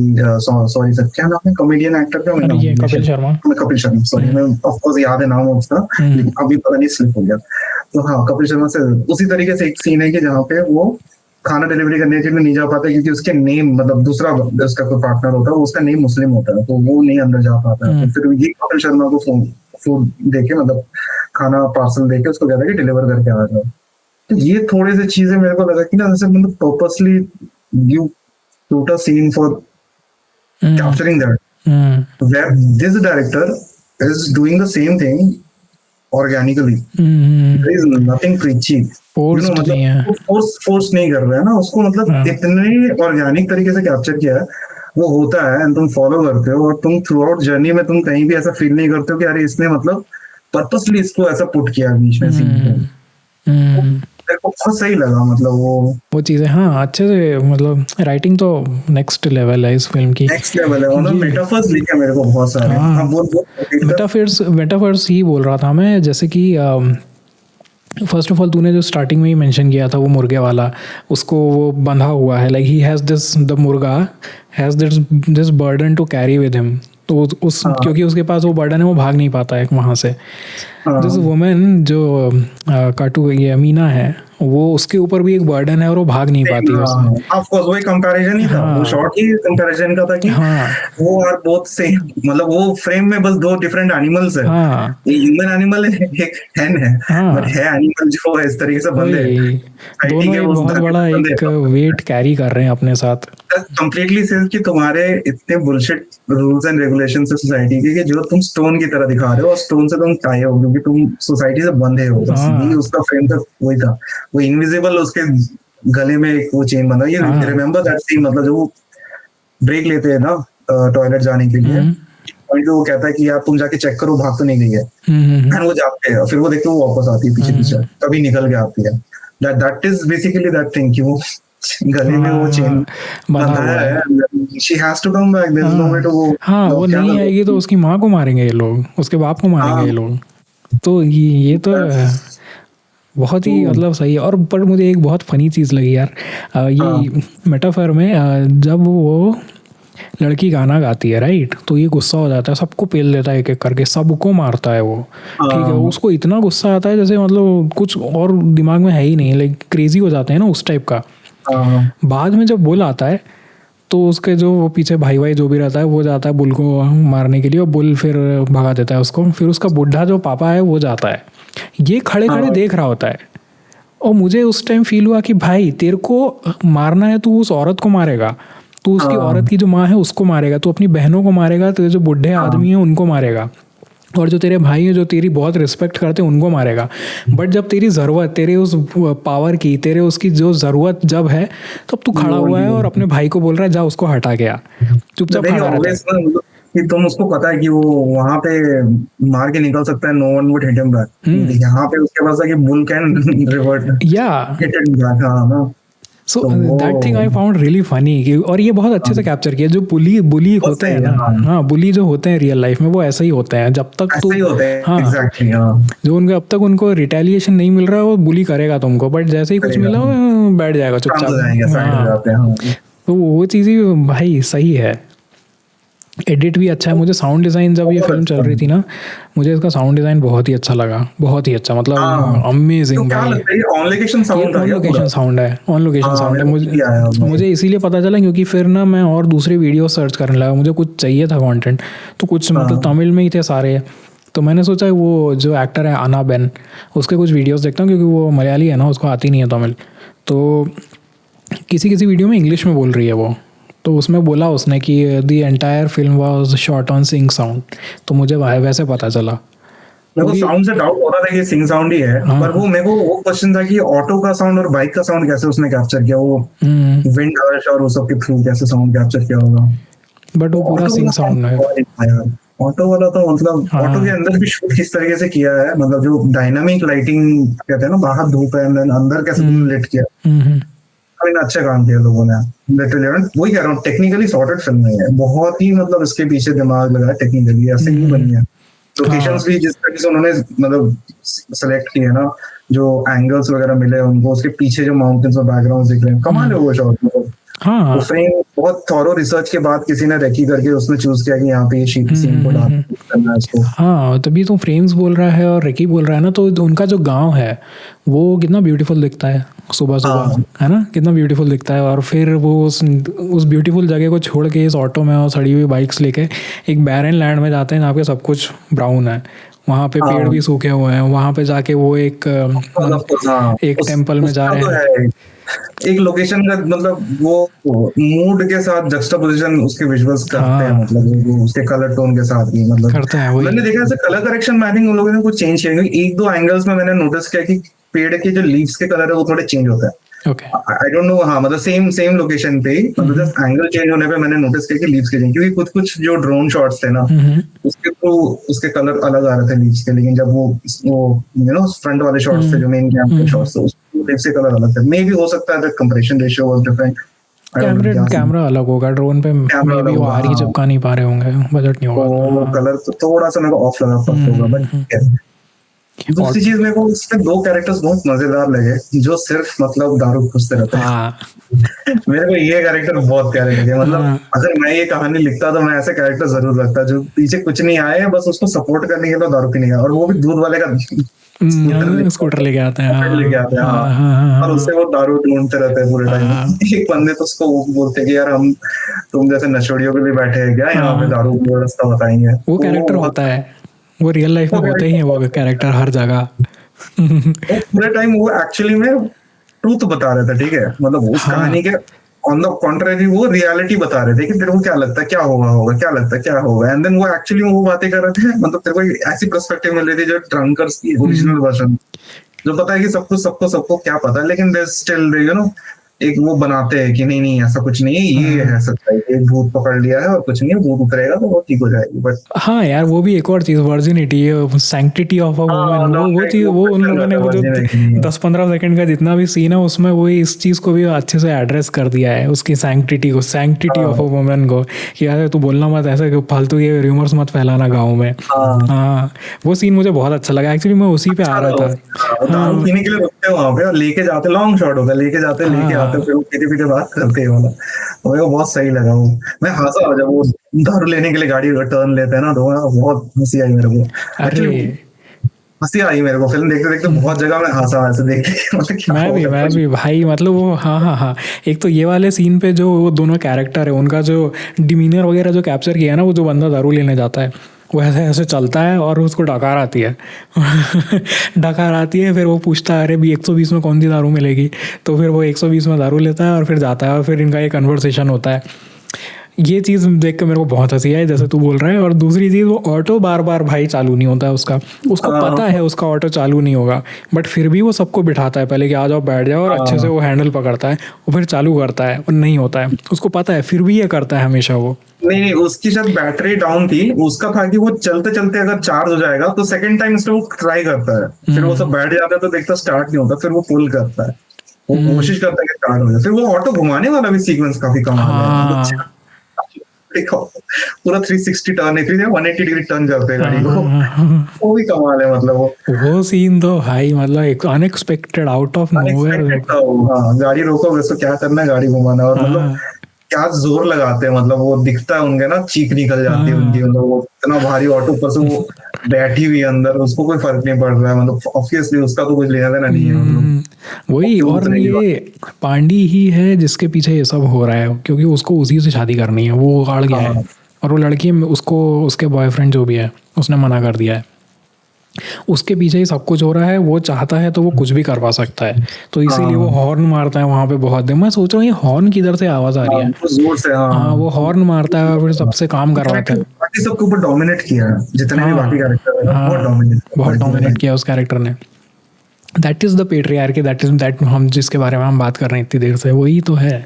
सॉरी सर, क्या नाम है कॉमेडियन एक्टर का, कपिल शर्मा. सॉरी, मैं ऑफ कोर्स याद है नाम उसका, लेकिन अभी पता नहीं स्लिप हो गया. तो हाँ, कपिल शर्मा से उसी तरीके से एक सीन है कि जहाँ पे वो खाना डिलीवरी करने के लिए नहीं जा पाता, क्योंकि उसके नेम, मतलब दूसरा उसका कोई पार्टनर होता है, उसका नेम मुस्लिम होता है, तो वो नहीं अंदर जा पाता है. तो फिर ये कपिल शर्मा को फूड देके, मतलब खाना पार्सल देके उसको कहता है कि डिलीवर करके आ जाओ। तो ये थोड़ी सी चीजें मेरे को लगा कि ना जैसे मतलब purposely you shoot a scene for capturing that. Where this director is doing the same thing organically. There is nothing preachy. Forced नहीं है, मतलब फोर्स नहीं कर रहे हैं ना उसको, मतलब इतने ऑर्गेनिक तरीके से कैप्चर किया है, वो होता है एंड तुम फॉलो करते हो और तुम थ्रू आउट जर्नी में तुम कहीं भी ऐसा फील नहीं करते हो कि अरे इसने मतलब पर्पसली इसको ऐसा पुट किया बीच में सीन को। मेरे को बहुत सही लगा, मतलब वो चीजें। हाँ अच्छे से, मतलब राइटिंग तो नेक्स्ट लेवल है इस फिल्म की, नेक्स्ट लेवल है। और मेटाफर्स लिखे मेरे को बहुत सारे। हाँ मेटाफर्स ही बोल रहा था मैं, जैसे कि फर्स्ट ऑफ ऑल तूने जो स्टार्टिंग में ही मेंशन किया था वो मुर्गे वाला, उसको वो बंधा हुआ है, like he has this, the मुर्गा has this burden to carry with him. तो उस क्योंकि उसके पास वो बर्डन है, वो भाग नहीं पाता है वहाँ से। दिस वुमेन जो काटू ये अमीना है, वो उसके ऊपर भी एक बर्डन है और वो भाग नहीं पाती है। ऑफ कोर्स वो एक कंपैरिजन ही था, वो शॉर्ट ही कंपैरिजन का था कि वो आर बोथ सेम, मतलब वो फ्रेम में बस दो डिफरेंट एनिमल्स है। ये ह्यूमन एनिमल है, एक हैन है, बट है एनिमल जो है इस तरीके से बंधे दोनों एक बहुत बड़ा एक वेट कैरी कर रहे हैं अपने साथ। कंप्लीटली सेंस कि तुम्हारे इतने बुलशिट रूल्स एंड रेगुलेशंस है सोसाइटी के कि जो तुम स्टोन की तरह दिखा रहे हो और स्टोन से तुम टाई हो क्योंकि तुम सोसाइटी से बंधे हो। बस यही उसका फ्रेम तक वही था, वो इनविजिबल उसके गले में एक वो चेन बंधा। ये रिमेम्बर दैट सीन, मतलब जो वो ब्रेक लेते हैं ना टॉयलेट जाने के लिए, पॉइंट पे वो कहता है कि यार तुम जाके चेक करो भाग तो नहीं गई है, एंड वो जाते हैं, फिर वो देखते वो वापस आती है पीछे पीछे, तभी निकल के आती है। That is basically that thing कि वो गले में वो चेन बंधा है, she has to come back, there is no way to go। हाँ वो नहीं आएगी तो उसकी माँ को मारेंगे ये लोग, उसके बाप को मारेंगे ये लोग। तो ये तो बहुत ही मतलब सही है। और पर मुझे एक बहुत फनी चीज़ लगी यार, ये मेटाफर में जब वो लड़की गाना गाती है राइट, तो ये गुस्सा हो जाता है, सबको पेल देता है एक एक करके, सबको मारता है वो, ठीक है। उसको इतना गुस्सा आता है जैसे मतलब कुछ और दिमाग में है ही नहीं, लाइक क्रेजी हो जाते हैं ना उस टाइप का। बाद में जब बुल आता है तो उसके जो पीछे भाई जो भी रहता है वो जाता है बुल को मारने के लिए, और बुल फिर भगा देता है उसको। फिर उसका बुढ़ा जो पापा है वो जाता है, ये खड़े खड़े देख रहा होता है। और मुझे उस टाइम फील हुआ कि भाई तेरे को मारना है, तू उस औरत को मारेगा, तू उसकी औरत की जो माँ है उसको मारेगा, तू अपनी बहनों को मारेगा, तेरे जो बुढ़े आदमी हैं उनको मारेगा, और जो तेरे भाई हैं जो तेरी बहुत रिस्पेक्ट करते हैं उनको मारेगा। बट जब तेरी ज़रूरत, तेरे उस पावर की, तेरे उसकी जो ज़रूरत जब है, तब तू खड़ा हुआ है और अपने भाई को बोल रहा है जा उसको हटा के आ, चुपचाप खड़ा रहता है कि तुम उसको पता है कि वो वहां पे मार के निकल सकता है, no one would hit him back. यहाँ पे उसके पास है कि bull can revert hit him back. हाँ ना, so that thing I found really funny. और ये बहुत अच्छे से कैप्चर किया, जो बुली होते हैं ना, हाँ बुली जो होते हैं रियल लाइफ में वो ऐसा ही होते हैं। जब तक तो हाँ जो उनको अब तक उनको रिटेलिएशन नहीं मिल रहा है वो बुली करेगा तुमको, बट जैसे ही कुछ मिला बैठ जाएगा चुपचाप। तो वो चीज़ ही भाई सही है। एडिट भी अच्छा है। मुझे साउंड डिज़ाइन, जब ये फिल्म चल रही थी ना, मुझे इसका साउंड डिज़ाइन बहुत ही अच्छा लगा, बहुत ही अच्छा, मतलब अमेजिंग भाई। ऑन लोकेशन साउंड है, ऑन लोकेशन साउंड है। मुझे इसीलिए पता चला क्योंकि फिर ना मैं और दूसरे वीडियो सर्च करने लगा, मुझे कुछ चाहिए था कंटेंट, तो कुछ मतलब तमिल में ही थे सारे। तो मैंने सोचा वो जो एक्टर है आना बेन, उसके कुछ वीडियोस देखता हूँ क्योंकि वो मलयाली है ना, उसको आती नहीं है तमिल। तो किसी वीडियो में इंग्लिश में बोल रही है वो, तो उसमें बोला उसने कि the entire film was shot on sync sound. तो मुझे वैसे पता चला, मेरे को साउंड से डाउट हो रहा था कि सिंग साउंड ही है। पर वो मेरे को वो क्वेश्चन था कि ऑटो का साउंड और बाइक का साउंड कैसे उसने कैप्चर किया, वो विंड हर्श और वो सब के थ्रू कैसे साउंड कैप्चर किया होगा। बट वो पूरा सिंग साउंड है। ऑटो वाला तो मतलब ऑटो के अंदर भी शूट किस तरीके से किया है, मतलब जो डायनामिक लाइटिंग कहते हैं ना, बाहर धूप है अंदर कैसे लिट किया, अच्छा काम किया लोगों ने। वही कह रहा हूँ, टेक्निकली सॉर्टेड फिल्म नहीं है, बहुत ही मतलब इसके पीछे दिमाग लगाया टेक्निकली, ऐसे नहीं बनी है। लोकेशंस भी जिस तरीके से उन्होंने मतलब सेलेक्ट किए ना, जो एंगल्स वगैरह मिले उनको, उसके पीछे जो माउंटेन्स और बैकग्राउंड्स दिख रहे हैं, कमाल है वो शॉट। मतलब हाँ, वो फ्रेम बहुत थॉरो रिसर्च के बाद किसी ने रेकी करके उसने चूज किया कि यहाँ पे ये सीन को डालना है इसको। हाँ, तभी तो फ्रेम्स बोल रहा है और रेकी बोल रहा है ना, तो उनका जो गांव है वो कितना ब्यूटीफुल दिखता है सुबह सुबह, है ना, कितना ब्यूटीफुल दिखता है। और फिर वो उस ब्यूटीफुल जगह को छोड़ के इस ऑटो में और सड़ी हुई बाइक्स लेके एक बैरन लैंड में जाते हैं जहाँ पे सब कुछ ब्राउन है। वहाँ पे पेड़ भी सूखे हुए हैं, वहाँ पे जाके वो एक एक टेम्पल में जा रहे हैं। एक लोकेशन का मतलब वो मूड के साथ जक्स्टापोजिशन उसके विजुअल्स करते हैं, मतलब वो उसके कलर टोन के साथ भी मतलब करते हैं वही। मैंने देखा ऐसे कलर करेक्शन में आई थिंक उन लोगों ने कुछ चेंज किया, एक दो एंगल्स में मैंने नोटिस किया कि पेड़ के जो लीव्स के कलर है वो थोड़े चेंज होता है। आई डोंट नो, हाँ मतलब सेम लोकेशन पे मतलब जस्ट एंगल चेंज होने पे मैंने नोटिस किया कि लीव्स के चेंज, क्योंकि कुछ जो ड्रोन शॉट्स थे ना उसके थ्रू उसके कलर अलग आ रहे थे लीव्स के, लेकिन जब वो यू नो फ्रंट वाले शॉट्स थे जो मेन कैमरा शॉट्स थे लीव्स के कलर अलग थे। मे भी हो सकता है compression ratio was different, camera अलग होगा ड्रोन पे, मे बी वो आरी चिपका नहीं पा रहे होंगे, बजट नहीं होगा, कलर तो थोड़ा सा मेरे को ऑफ लगा होगा। बट दूसरी चीज मेरे को इसमें दो कैरेक्टर्स बहुत मजेदार लगे जो सिर्फ मतलब दारू घुसते रहते हैं। मेरे को ये कैरेक्टर बहुत प्यारे लगे, मतलब अगर मैं ये कहानी लिखता तो मैं ऐसे कैरेक्टर जरूर रखता जो पीछे कुछ नहीं आए, बस उसको सपोर्ट करने के लिए दारू पीने का, और वो भी दूध वाले का स्कूटर लेके आते हैं, और उससे वो दारू ढूंढते रहते हैं पूरे टाइम। एक बंदे तो उसको बोलते कि यार हम तुम जैसे नशोड़ियों पे भी बैठे हैं क्या, यहाँ पे दारू का रास्ता बताएंगे। वो कैरेक्टर होता है, वो रियल लाइफ में होते ही है वो कैरेक्टर हर जगह। पूरे टाइम वो एक्चुअली में ट्रूथ बता रहे थे, ठीक है, मतलब उस कहानी के ऑन द कॉन्ट्रेरी वो रियलिटी बता रहे थे कि तेरे को क्या लगता है क्या होगा क्या लगता है क्या होगा, एंड देन वो एक्चुअली वो बातें कर रहे थे, मतलब तेरे को ऐसी पर्सपेक्टिव मिल रही थी जो ड्रंकर्स की ओरिजिनल वर्जन, जो पता है कि सबको क्या पता है, लेकिन देयर स्टिल यू नो एक वो बनाते हैं कि नहीं ऐसा कुछ नहीं है, ये है सच्चाई, एक भूत पकड़ लिया है और कुछ नहीं है, भूत उतरेगा तो वो ठीक हो जाएगी। बट हाँ यार वो भी एक और चीज, virginity, sanctity of a woman, वो चीज वो उन लोगों ने वो जो 10-15 सेकंड का जितना भी सीन है उसमें वही इस चीज को भी अच्छे से एड्रेस कर दिया है, उसकी सैंक्टिटी ऑफ अ वुमन को, कि यार तू बोलना मत ऐसा, फालतू ये रूमर्स मत फैलाना गाँव में। हाँ वो सीन मुझे बहुत अच्छा लगा, एक्चुअली मैं उसी पे आ रहा था। दारू पीने के लिए रुकते हैं वहां पे और लेके जाते, लॉन्ग शॉट होता है, लेके जाते तो फिर वो पीते बात करते हैं वाला, मेरे को बहुत सही लगा वो। मैं हंसा जब वो दारू लेने के लिए गाड़ी टर्न लेते हैं ना, तो बहुत हंसी आई मेरे को, एक्चुअली हंसी आई मेरे को, फिल्म देखते देखते बहुत जगह मैं हंसा ऐसे देख के। मैं भी भाई, मतलब वो हाँ एक तो ये वाले सीन पे जो वो दोनों कैरेक्टर है उनका जो डिमीनर वगैरह जो कैप्चर किया है ना, वो जो बंदा दारू लेने जाता है वो ऐसे ऐसे चलता है और उसको डकार आती है डकार आती है, फिर वो पूछता है अरे भी 120 में कौन सी दारू मिलेगी, तो फिर वो 120 में दारू लेता है और फिर जाता है और फिर इनका एक कन्वर्सेशन होता है। ये चीज़ देख के मेरे को बहुत हंसी आई जैसे तू बोल रहा है। और दूसरी चीज़ वो ऑटो बार बार भाई चालू नहीं होता है उसका, उसको पता है उसका ऑटो चालू नहीं होगा, बट फिर भी वो सबको बिठाता है पहले कि आ जाओ बैठ जाओ, और अच्छे से वो हैंडल पकड़ता है और फिर चालू करता है, और नहीं होता है, उसको पता है फिर भी ये करता है हमेशा वो। नहीं उसकी शायद बैटरी डाउन थी, उसका था कि वो चलते चलते अगर चार्ज हो जाएगा तो सेकंड टाइम इसमें वो ट्राई करता है, फिर वो सब बैठ जाता है तो देखता स्टार्ट नहीं होता, फिर वो पुल करता है, वो कोशिश करता है कि स्टार्ट हो जाए, फिर वो ऑटो घुमाने वाला भी सीक्वेंस काफी कमाल है, पूरा 360 टर्न 180 डिग्री टर्न करते हैं गाड़ी को, वो भी कमाल है, मतलब वो सीन तो भाई मतलब एक अनएक्सपेक्टेड आउट ऑफ नोवेयर, गाड़ी रोको वैसे क्या करना है, गाड़ी घुमाना, और मतलब क्या जोर लगाते हैं, मतलब वो दिखता है उनके ना चीख निकल जाती है उनकी, मतलब वो इतना भारी ऑटो पर से वो बैठी हुई अंदर, उसको कोई फर्क नहीं पड़ रहा है, मतलब ऑब्वियसली उसका तो कुछ लेना देना नहीं है, मतलब वही। और ये पांडी ही है जिसके पीछे ये सब हो रहा है, क्योंकि उसको उसी से शादी करनी है, वो अड़ गया है, और वो लड़की उसको उसके बॉयफ्रेंड जो भी है उसने मना कर दिया है, उसके पीछे ही सब कुछ हो रहा है, वो चाहता है तो वो कुछ भी करवा सकता है, तो इसीलिए वो हॉर्न मारता है वहां पे बहुत देर। मैं सोच रहा हूँ ये हॉर्न किधर से आवाज आ रही है, जोर से, हाँ वो हॉर्न मारता है और फिर सबसे काम करवाता है, बाकी सबके ऊपर डोमिनेट किया है, जितने भी बाकी कैरेक्टर हैं बहुत डोमिनेट किया उस कैरेक्टर ने। That is the patriarchy, that हम जिसके बारे में हम बात कर रहे हैं इतनी देर से, वही तो है,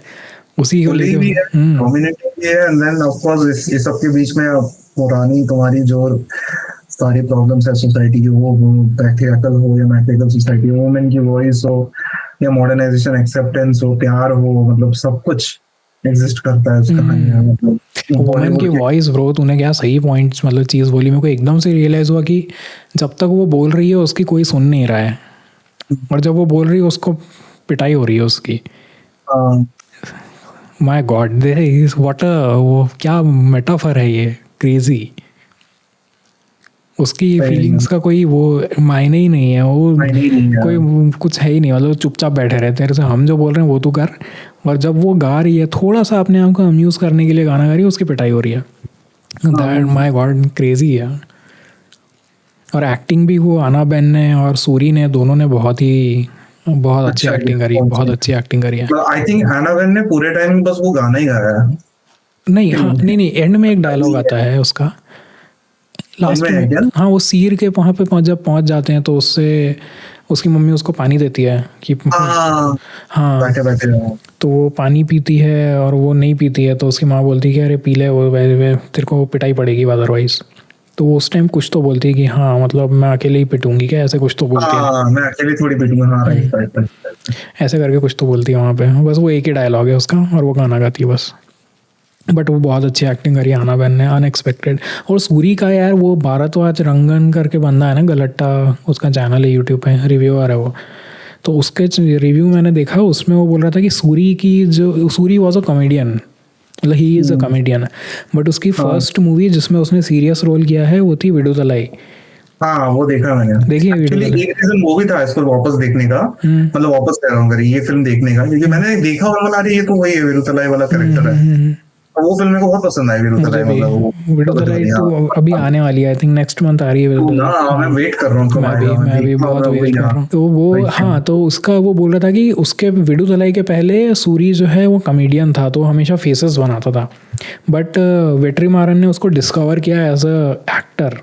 उसी को लेके डोमिनेट किया है। एंड देन ऑफ कोर्स इस सब के बीच में पुरानी तुम्हारी जो सारी प्रॉब्लम्स है सोसाइटी की, वो पैट्रियार्कल हो या मैट्रिकल सोसाइटी, वुमेन की वॉइस हो या मॉडर्नाइजेशन, एक्सेप्टेंस हो, प्यार हो, मतलब सब कुछ एग्जिस्ट करता है उस कहानी में, मतलब वुमेन की वॉइस ब्रो, तूने क्या सही पॉइंट्स मतलब चीज़ बोली, मेरे को एकदम से रियलाइज हुआ कि जब तक वो बोल रही है उसकी कोई सुन नहीं रहा है, और जब वो बोल रही है उसको पिटाई हो रही है उसकी। माय गॉड, व्हाट वो क्या मेटाफर है ये, क्रेजी। उसकी फीलिंग्स का कोई वो मायने ही नहीं है, वो कोई कुछ है ही नहीं, मतलब चुपचाप बैठे रहते हैं, हम जो बोल रहे हैं वो तू कर, और जब वो गा रही है थोड़ा सा अपने आप को अम्यूज करने के लिए गाना गा रही है, उसकी पिटाई हो रही है। दैट माय गॉड क्रेजी है। और एक्टिंग भी वो आना बेन ने और सूरी ने दोनों ने बहुत अच्छी एक्टिंग करी, बहुत अच्छी एक्टिंग करी है। आई थिंक एनाबेल ने पूरे टाइम बस वो गाना ही गाया है। नहीं, हाँ, नहीं, एंड में एक डायलॉग आता है उसका लास्ट में। हाँ, वो सीर के वहाँ पे जब पहुँच जाते हैं तो उससे उसकी मम्मी उसको पानी देती है कि हाँ बैठे तो वो पानी पीती है और वो नहीं पीती है, तो उसकी माँ बोलती है कि अरे पी ले, वो तेरे को पिटाई पड़ेगी अदरवाइज। तो वो उस टाइम कुछ तो बोलती है कि हाँ मतलब मैं अकेले ही पिटूंगी क्या, ऐसे कुछ तो बोलती है, मैं अकेले थोड़ी पिटूंगा, हाँ राइट ऐसे करके कुछ तो बोलती है वहाँ पे। बस वो एक ही डायलॉग है उसका और वो गाना गाती है बस। बट वो बहुत अच्छी एक्टिंग करी आना बेन ने, अनएक्सपेक्टेड। और सूरी का यार वो भारद्वाज रंगन करके बंदा है ना, गलट्टा उसका चैनल है यूट्यूब पे, रिव्यूअर है वो। तो उसके रिव्यू मैंने देखा, उसमें वो बोल रहा था कि सूरी वॉज अ कॉमेडियन, मतलब ही इज़ अ कॉमेडियन। बट उसकी फर्स्ट मूवी जिसमें उसने सीरियस रोल किया है वो थी विडुतलाई। हाँ वो देखा मैंने। देखिए एक्चुअली एक रीजन वो भी था इसको वापस देखने का, मतलब वापस कह रहा हूँ ये फिल्म देखने का, क्योंकि मैंने देखा और बोला अरे ये तो वही है विरुतलाई वाला कैरेक्टर है। वो फिल्म मेरे को बहुत पसंद आई विरुतलाई, मतलब विडुतलाई 2 अभी आने वाली है, आई थिंक नेक्स्ट मंथ आ रही है विडुतलाई। मैं वेट कर रहा हूँ, मैं भी बहुत वेट कर रहा हूँ। तो वो हाँ, तो उसका वो बोल रहा था कि उसके विडुतलाई के पहले सूरी जो है वो कॉमेडियन था, तो हमेशा फेसेस बनाता था। बट वेट्रीमारन ने उसको डिस्कवर किया as a actor,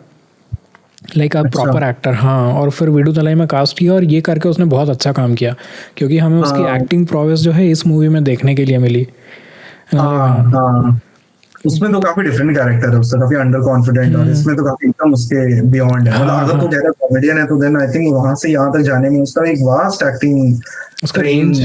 like a proper actor. हाँ, और फिर विडुतलाई में कास्ट किया और ये करके उसने बहुत अच्छा काम किया, क्योंकि हमें उसकी एक्टिंग प्रोवेस जो है इस मूवी में देखने के लिए मिली। उसमें तो काफी डिफरेंट कैरेक्टर है उसका, काफी अंडर कॉन्फिडेंट, और इसमें तो काफी एकदम उसके बियॉन्ड है। मतलब अगर तू कह रहा कॉमेडियन है तो देन आई थिंक वहां से यहाँ तक जाने में उसका एक वास्ट एक्टिंग, उसका रेंज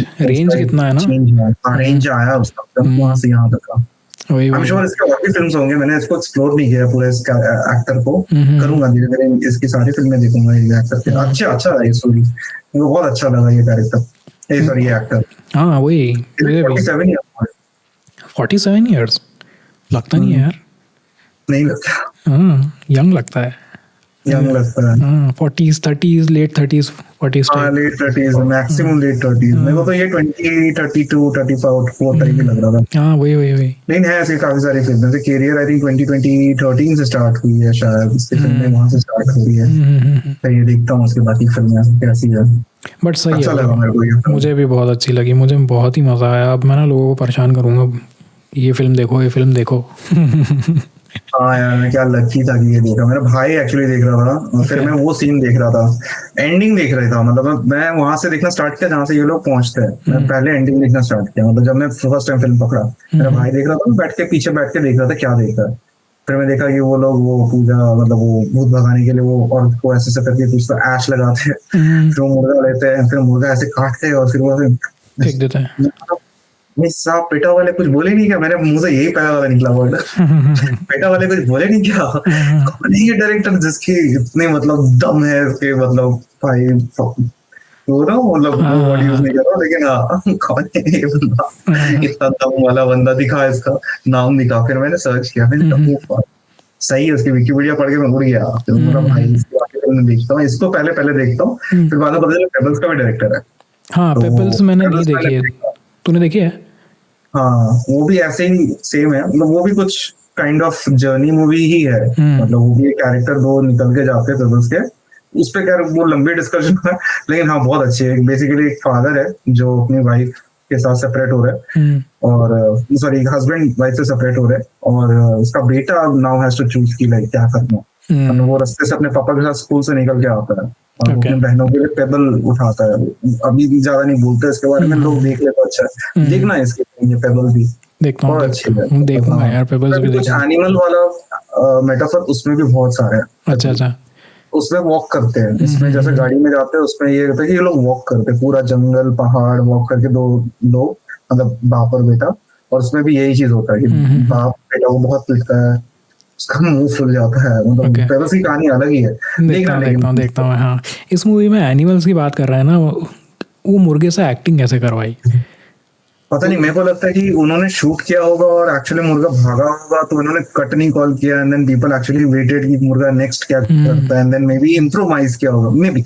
कितना है ना, रेंज आया उसका वहां से यहाँ तक का। आई एम श्योर इसके और भी फिल्म्स होंगे, मैंने इसको एक्सप्लोर नहीं किया पूरे इस एक्टर को, करूंगा धीरे धीरे, इसकी सारी फिल्में देखूंगा ये एक्टर के। अच्छा है ये स्टोरी, मुझे बहुत अच्छा लगा ये कैरेक्टर, सॉरी ये एक्टर। हाँ वही 47 ईयर्स लगता नहीं है यार, नहीं लगता, हाँ यंग लगता है, यंग लगता है। हाँ 40s 30s late 30s 40s, हाँ late 30s maximum late 30s। मेरे को तो ये 20 32 34 टाइप ही लग रहा था। हाँ वही लेकिन है ऐसे काफी सारी फिल्में, जैसे कैरियर आई थिंक 2013 से स्टार्ट हुई है शायद, इसकी फिल्में वहां से स्टार्ट हुई है। तो ये देखता हूँ उसके बाकी फिल्में कैसी है। बट सही अच्छा है, लगा मेरे को ये, मुझे भी बहुत अच्छी लगी, मुझे बहुत ही मजा आया। अब मैं ना लोगों को परेशान करूंगा, ये फिल्म देखो। हाँ यार मैं क्या लकी था कि ये देखा, मेरा भाई एक्चुअली देख रहा था, फिर मैं वो सीन देख रहा था, एंडिंग देख रहा था। मतलब मैं वहां से देखना स्टार्ट किया जहाँ से ये लोग पहुंचते हैं, मैं पहले एंडिंग देखना स्टार्ट किया। मतलब जब मैं फर्स्ट टाइम फिल्म पकड़ा, मेरा भाई देख रहा था, पीछे बैठ के देख रहा था क्या देख रहा है। फिर मैं देखा कि वो लोग वो पूजा, मतलब वो भूत भगाने के लिए वो औरत को ऐसे करके कुछ तो ऐश लगाते हैं, फिर वो मुर्गा लेते हैं, फिर मुर्गा ऐसे काटते हैं और फिर वो फेंक देता है। साहब पेटा वाले कुछ बोले नहीं क्या? मेरे मुंह से यही पहला वाला निकला वर्ड, पेटा वाले कुछ बोले नहीं क्या? कौन है ये डायरेक्टर जिसकी इतने मतलब दम है इसके, मतलब भाई वो ना मतलब वो वर्ड यूज नहीं कर रहा, लेकिन हाँ कौन है ये बंदा, इतना दम वाला बंदा दिखा, इसका नाम दिखा। फिर मैंने सर्च किया, मैंने कहा सही है, उसकी विकिपीडिया पढ़ के मैं उड़ गया। फिर मेरा भाई इसके बाकी फिल्म देखता हूँ, इसको पहले देखता हूँ, फिर बाद में पता चला पेबल्स का भी डायरेक्टर है। हाँ पेबल्स मैंने नहीं देखी है, तूने देखी है? हाँ वो भी ऐसे ही सेम है, मतलब वो भी कुछ काइंड ऑफ जर्नी मूवी ही है। मतलब वो भी एक कैरेक्टर दो निकल के जाते हैं पेबल्स के, उस पे क्या वो लंबी डिस्कशन है, लेकिन हाँ बहुत अच्छी है। बेसिकली एक फादर है जो अपनी वाइफ के साथ सेपरेट हो रहे हैं, और सॉरी हस्बैंड वाइफ से सेपरेट हो रहे हैं, और उसका बेटा नाउ हैज टू चूज की लाइक क्या करना। वो रास्ते से अपने पापा के साथ स्कूल से निकल के आता है और अपने बहनों के लिए पेबल उठाता है। अभी भी ज्यादा नहीं बोलते इसके बारे में, लोग देख ले तो अच्छा है, देखना इसके पेबल भी देखूंगा यार, पेबल्स भी कुछ एनिमल वाला मेटाफर उसमें भी बहुत सारे हैं। अच्छा उसमें वॉक करते हैं, इसमें जैसे गाड़ी में जाते हैं, उसमें ये होता है कि ये लोग वॉक करते हैं पूरा जंगल पहाड़ वॉक करके, दो लोग मतलब बाप और बेटा, और उसमें भी यही चीज होता है कि बाप बेटा को बहुत पीटता है, उसका मुंह फूल जाता है। मतलब पेबल्स की कहानी अलग ही है। देखता हूँ। हाँ इस मूवी में एनिमल्स की बात कर रहा है ना, वो मुर्गे से एक्टिंग कैसे करवाई पता नहीं, मेरे को लगता है कि उन्होंने शूट किया होगा और एक्चुअली मुर्गा भागा होगा, तो उन्होंने कट नहीं कॉल किया, and then people actually waited कि मुर्गा नेक्स्ट क्या करता है, and then maybe improvise किया होगा, मे बी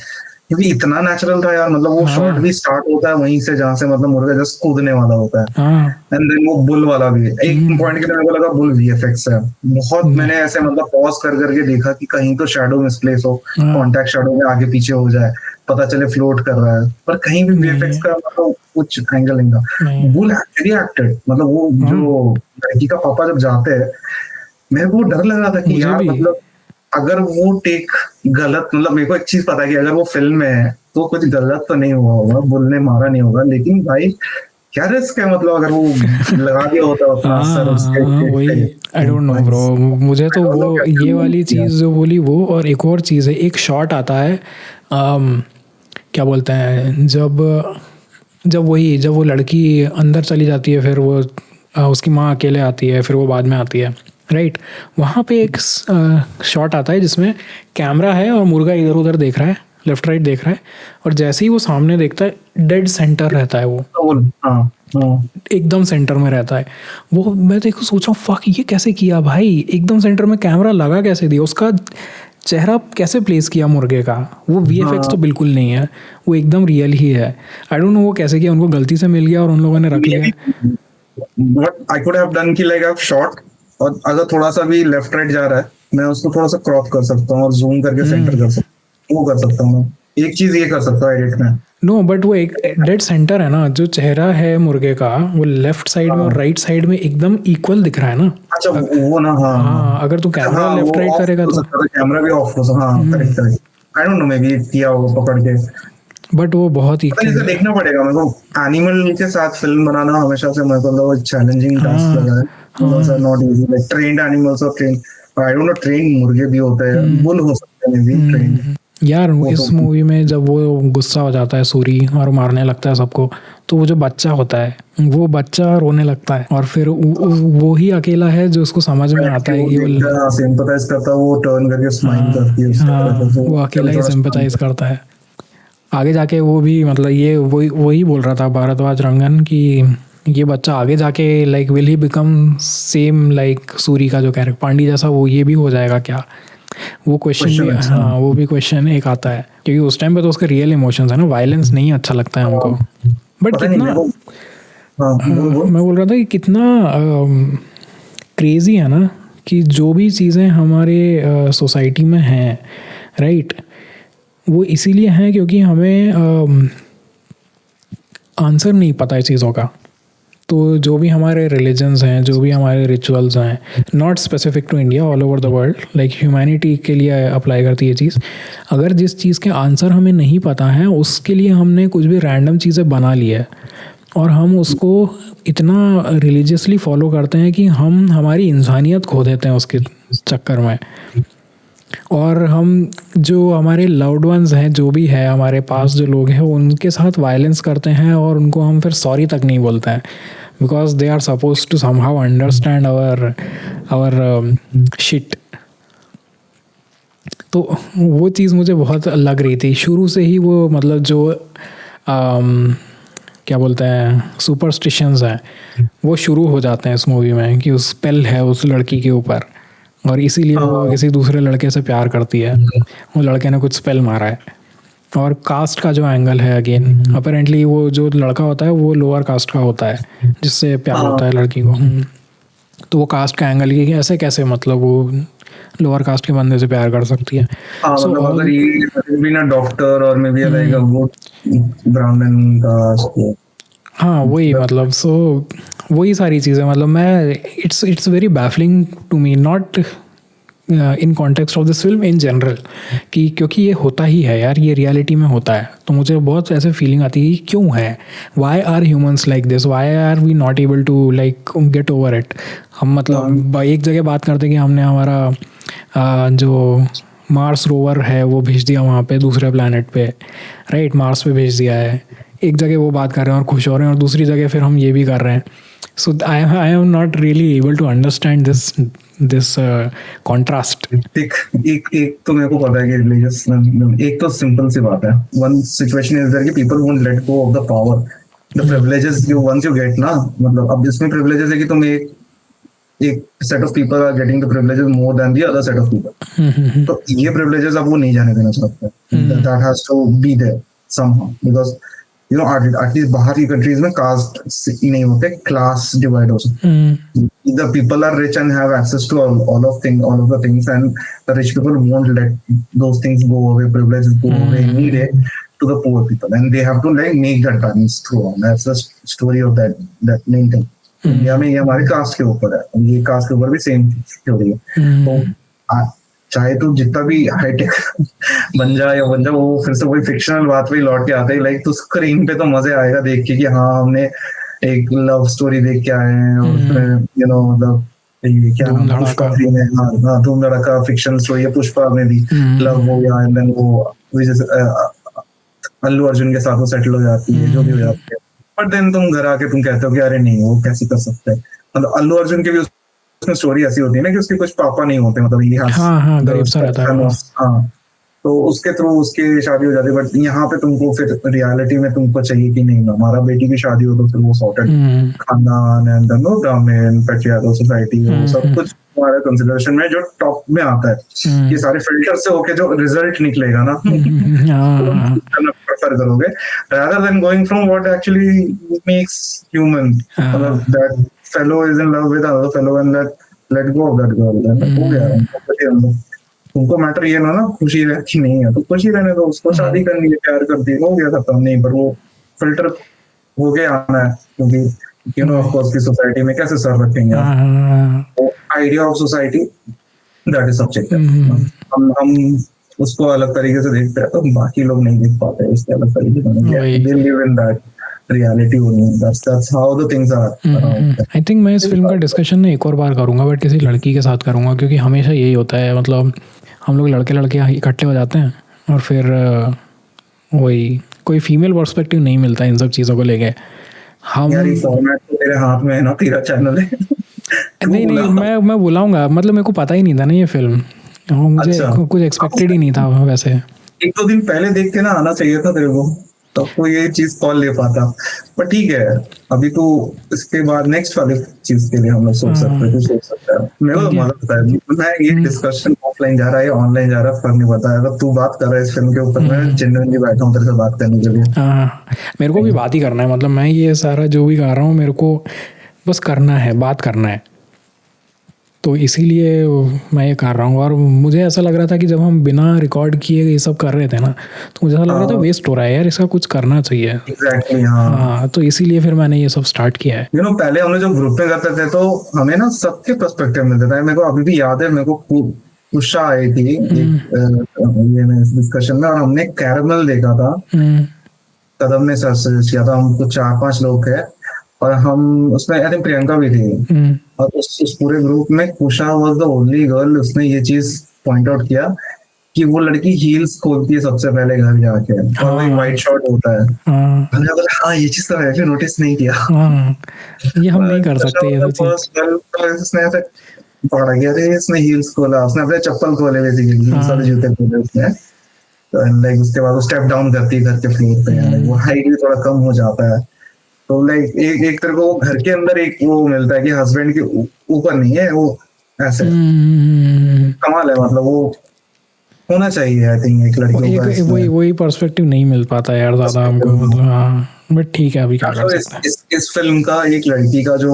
क्योंकि इतना नेचुरल था यार, मतलब वो शॉट हाँ भी स्टार्ट होता है वहीं से जहां से मतलब मुर्गा जस्ट कूदने वाला होता है, हाँ। एंड देन वो बुल वाला भी एक हम्म, पॉइंट के लिए मेरे को लगा बुल वीएफएक्स है। बहुत नहीं, मैंने ऐसे मतलब पॉज कर करके देखा कि कहीं तो शैडो मिसप्लेस हो, हाँ कांटेक्ट शैडो में आगे पीछे हो जाए, पता चले फ्लोट कर रहा है, पर कहीं भी वीएफएक्स नहीं का मतलब कुछ एंगल नहीं था। नहीं। बुल एक्चुअली एक्टेड, मतलब वो हाँ जो लड़की का पापा जब जाते हैं, मेरे को डर लग रहा था कि मुझे यार भी। मतलब अगर वो टेक गलत, मतलब मेरे को एक चीज पता है कि अगर वो फिल्म में है तो कुछ गलत तो नहीं हुआ होगा, बुल ने मारा नहीं होगा, लेकिन भाई क्या रिस्क है, मतलब अगर वो लगा दिया होता अपना असर उसके हाँ पेट वही। पे, आई डोंट नो भाई ब्रो, मुझे I तो don't वो know क्या ये क्या वाली किया। चीज़ जो बोली वो, और एक और चीज़ है, एक शॉट आता है क्या बोलते हैं, जब वो लड़की अंदर चली जाती है, फिर वो उसकी माँ अकेले आती है, फिर वो बाद में आती है, राइट। वहाँ पे एक शॉट आता है जिसमें कैमरा है और मुर्गा इधर उधर देख रहा है, लेफ्ट राइट देख रहा है, और जैसे ही वो सामने देखता है, डेड सेंटर रहता है वो, हाँ हाँ एकदम सेंटर में रहता है वो। मैं देखो सोच रहा हूँ फक ये कैसे किया भाई, एकदम सेंटर में कैमरा लगा कैसे दिया, उसका चेहरा कैसे प्लेस किया मुर्गे का। वो वीएफएक्स तो हाँ। बिल्कुल नहीं है, वो एकदम रियल ही है। आई डोंट नो वो कैसे किया, उनको गलती से मिल गया और उन लोगों ने रख लिया। Maybe what I could have done कि like I've shot, और अगर थोड़ा सा भी लेफ्ट राइट जा रहा है मैं उसको थोड़ा सा क्रॉप कर सकता हूँ और जूम करके सेंटर कर सकता हूँ, वो कर सकता हूँ मैं, एक चीज ये कर सकता हूँ एडिट में। नो बट वो एक डेड सेंटर है ना, जो चेहरा है मुर्गे का, वो लेफ्ट साइड में और हाँ राइट साइड में एकदम इक्वल दिख रहा है ना। अच्छा वो ना, हाँ हाँ हाँ अगर तू अच्छा कैमरा हाँ, लेफ्ट वो राइट ऑफ करेगा हो तो। सकता था, कैमरा भी ऑफ हो सकता, हाँ correct correct. I don't no, may be किया हो पकड़ के, बट वो बहुत ही पता नहीं, इसे देखना पड़ेगा मेरे को। एनिमल के साथ फिल्म बनाना हमेशा से मेरे को लगा चैलेंजिंग टास्क हाँ लगा है, थोड़ा सा हाँ। Not easy, like trained animals और train, I don't know train मुर्गे भी होते हैं, बुल हो सकते हैं भी ट्रेन, यार वो इस तो मूवी में जब वो गुस्सा हो जाता है सूरी और मारने लगता है सबको, तो वो जो बच्चा होता है वो बच्चा रोने लगता है, और फिर वो ही अकेला है जो उसको समझ में आता कि है वो कि वो। देखता है सिंपैथाइज करता है, वो टर्न करके स्माइल करती है हाँ उसके तरफ, हाँ, तो वो क्या अकेला ही थोड़ा स्माइल सिंपैथाइज करता करता है। आगे जाके वो भी मतलब ये वही वही बोल रहा था भारद्वाज रंगन कि ये बच्चा आगे जाके like will he become same like Suri का जो कैरेक्टर पांडी जैसा, वो ये भी हो जाएगा क्या। वो क्वेश्चन भी, क्वेश्चन। अच्छा हाँ वो भी क्वेश्चन एक आता है, क्योंकि उस टाइम पे तो उसके रियल इमोशंस है ना, वायलेंस नहीं अच्छा लगता है हाँ, हमको। बट पता नहीं कितना मेरे को, हाँ बोल बोल। मैं बोल रहा था कि कितना क्रेजी है ना, कि जो भी चीज़ें हमारे सोसाइटी में हैं, राइट, वो इसीलिए हैं क्योंकि हमें आंसर नहीं पता है चीज़ों का। तो जो भी हमारे रिलीजन्स हैं, जो भी हमारे रिचुअल्स हैं, not specific to India, all over the world, like humanity के लिए अप्लाई करती है चीज़। अगर जिस चीज़ के आंसर हमें नहीं पता है, उसके लिए हमने कुछ भी रैंडम चीज़ें बना ली है, और हम उसको इतना रिलीजियसली फॉलो करते हैं कि हम हमारी इंसानियत खो देते हैं उसके चक्कर में। और हम जो हमारे लव्ड वंस हैं, जो भी है हमारे पास जो लोग हैं, उनके साथ वायलेंस करते हैं, और उनको हम फिर सॉरी तक नहीं बोलते हैं, because they are suppose to somehow understand our shit. तो वो चीज़ मुझे बहुत लग रही थी शुरू से ही, वो मतलब जो क्या बोलते हैं सुपरस्टिशंस हैं, वो शुरू हो जाते हैं इस मूवी में, कि उस स्पेल है उस लड़की के ऊपर, और इसीलिए वो हाँ किसी दूसरे लड़के से प्यार करती है। वो लड़के ने कुछ स्पेल मारा है। और कास्ट का जो एंगल है, अगेन अपेरेंटली वो जो लड़का होता है वो लोअर कास्ट का होता है जिससे प्यार हाँ होता है लड़की को। तो वो कास्ट का एंगल ये कि ऐसे कैसे, मतलब वो लोअर कास्ट के बंदे से प्यार कर सकती है। हाँ, सो मतलब अगर ऑल, ये भी ना डॉक्टर और मे बी लाइक वो ब्राह्मण का, हाँ वही मतलब मतलब सो वही सारी चीज़ें, मतलब मैं it's very baffling to me, not in context of this film in general, कि क्योंकि ये होता ही है यार, ये रियलिटी में होता है। तो मुझे बहुत ऐसे फीलिंग आती है कि क्यों है, why are humans like this, why are we not able to like get over it. हम मतलब एक जगह बात करते कि हमने हमारा जो मार्स रोवर है वो भेज दिया वहाँ पे दूसरे प्लानट पे, राइट, मार्स पे भेज दिया है। एक जगह वो बात कर रहे हैं और खुश हो रहे हैं, और दूसरी जगह फिर हम ये भी कर रहे हैं। So I am not really able to understand this contrast. एक एक एक तो मेरे को पता है कि रिलीजियस, एक तो सिंपल सी बात है, वन सिचुएशन इज देयर कि people won't let go off the power, the privileges you once you get ना, मतलब अब इसमें प्रिविलेजेस है कि तुम एक एक set of people are getting the privileges more than the other set of people, तो ये प्रिविलेजेस अब वो नहीं जाने देना चाहते, that has to be there somehow, because you know at least बाहर की कंट्रीज में कास्ट नहीं होते, क्लास डिवाइड हो सकते, the people are rich and have access to all of the things, and the rich people won't let those things go away, privileges go away, need it to the poor people, and they have to like make that balance through on. That's the story of that main thing. India में ये हमारे cast के ऊपर है, ये cast के ऊपर भी सेम स्टोरी है, तो चाहे तो जितना भी हाईटेक बन जाए या बन जाए, वो फिर से वही फिक्शनल बात पे लौट के आते हैं, लाइक तो स्क्रीन पे तो मजे आएगा देख के कि हाँ हमने एक लव स्टोरी देख के आए हैं, और यू नो मतलब क्या पुष्पा 3 में, हाँ धूम धड़ाका फिक्शन स्टोरी है, पुष्पा में भी लव हो गया, एंड देन वो अल्लू अर्जुन के साथ वो सेटल हो जाती है, जो भी हो जाती है, बट देन तुम घर आके तुम कहते हो कि अरे नहीं वो कैसे कर सकते हैं, मतलब अल्लू अर्जुन के भी उसमें स्टोरी ऐसी होती है ना कि उसके कुछ पापा नहीं होते, मतलब ये गरीब सा रहता है, हाँ, तो उसके थ्रू उसकी शादी हो जाती है, बट यहाँ पे तुमको फिर रियलिटी में तुमको चाहिए कि नहीं हमारा बेटी की शादी हो तो फिर वो सॉर्टेड खानदान एंड नो ब्राह्मण पैट्रियार्कल सोसाइटी हो, सब कुछ हमारे कंसिडरेशन में जो टॉप में आता है, ये सारे फिल्टर से होके जो रिजल्ट निकलेगा ना प्रेफर करोगे rather than going from what actually makes human, that fellow is in love with another fellow and let go of that girl, हो गया, तुमको मैटर ये ना खुशी रहती नहीं है तो खुशी रहने दो, उसको शादी करनी है, प्यार करती है, हो गया खत्म, नहीं पर वो फिल्टर हो गया आना है, क्योंकि यू नो ऑफ कोर्स की सोसाइटी में कैसे सर रखेंगे वो idea of society that is subjective, हम उसको अलग तरीके से देखते हैं तो बाकी लोग नहीं देख पाते उसके अलग तरीके से, they live in that reality only, that's how the things are. I think मैं इस फिल्म का डिस्कशन ना एक और बार करूंगा, बट किसी लड़की के साथ करूंगा, क्योंकि हमेशा यही होता है, मतलब हम लोग लड़के इकट्ठे हो जाते हैं और फिर वही कोई फीमेल पर्सपेक्टिव नहीं मिलता इन सब चीज़ों को लेके। हम यार ये फॉर्मेट तो तेरे हाथ में है ना, तेरा चैनल है नहीं मैं बुलाऊंगा, मतलब मेरे को पता ही नहीं था ना ये फिल्म, मुझे कुछ एक्सपेक्टेड ही नहीं था, वैसे 1-2 दिन पहले देख के ना आना चाहिए था तेरे को, तब तो ये चीज कॉल ले पाता, पर ठीक है अभी तो इसके बाद नेक्स्ट वाले चीज के लिए हम लोग सोच सकते हैं, मेरे को मजा आता है, मैं ये डिस्कशन ऑफलाइन जा रहा है ऑनलाइन जा रहा है फर्क नहीं पड़ता है, अगर तू बात कर रहा है इस फिल्म के ऊपर, मैं जेन्युइनली बैठा हूँ तेरे से बात करने के लिए। मेरे को भी बात ही करना है, मतलब मैं ये सारा जो भी कर रहा हूँ मेरे को बस करना है, बात करना है, तो इसीलिए मैं ये कर रहा हूँ। और मुझे ऐसा लग रहा था कि जब हम बिना रिकॉर्ड किए ये सब कर रहे थे ना, तो मुझे ऐसा लग रहा था वेस्ट हो रहा है यार, इसका कुछ करना चाहिए। एग्जैक्टली हाँ, तो इसीलिए फिर मैंने ये सब स्टार्ट किया है। यू नो पहले हमने जब ग्रुप में करते थे तो हमें ना सबके पर्सपेक्टिव मिलता था, मेरे को अभी भी याद है, मेरे को उषा आई थी ये डिस्कशन में, और हमने कैरमल देखा था, कदम ने सजेस्ट किया था, हम कुछ 4-5 लोग थे और हम उसमें आई थिंक प्रियंका भी थी, और उस पूरे ग्रुप में कुशा वाज द ओनली गर्ल, उसने ये चीज पॉइंट आउट किया कि वो लड़की हील्स खोलती है सबसे पहले घर जाके, और वो व्हाइट शॉर्ट होता है, हमने बोला हाँ ये चीज तो मैंने नोटिस नहीं किया, ये हम नहीं कर सकते ये उसने ऐसे पकड़ा गया थे, इसने हील्स खोला, उसने अपने चप्पल खोले बेसिकली, सारे जूते खोले उसने, लाइक उसके बाद वो स्टेप डाउन करती है घर के फ्लोर पे, वो हाइट भी थोड़ा कम हो जाता है, तो लाइक एक तरह को घर के अंदर एक वो मिलता है कि हस्बैंड के ऊपर नहीं है, वो ऐसे कमाल है, मतलब वो होना चाहिए आई थिंक एक लड़की को, वही पर्सपेक्टिव नहीं मिल पाता यार ज्यादा हमको, मतलब हाँ, बट ठीक है अभी क्या कर सकते हैं। इस फिल्म का एक लड़की का जो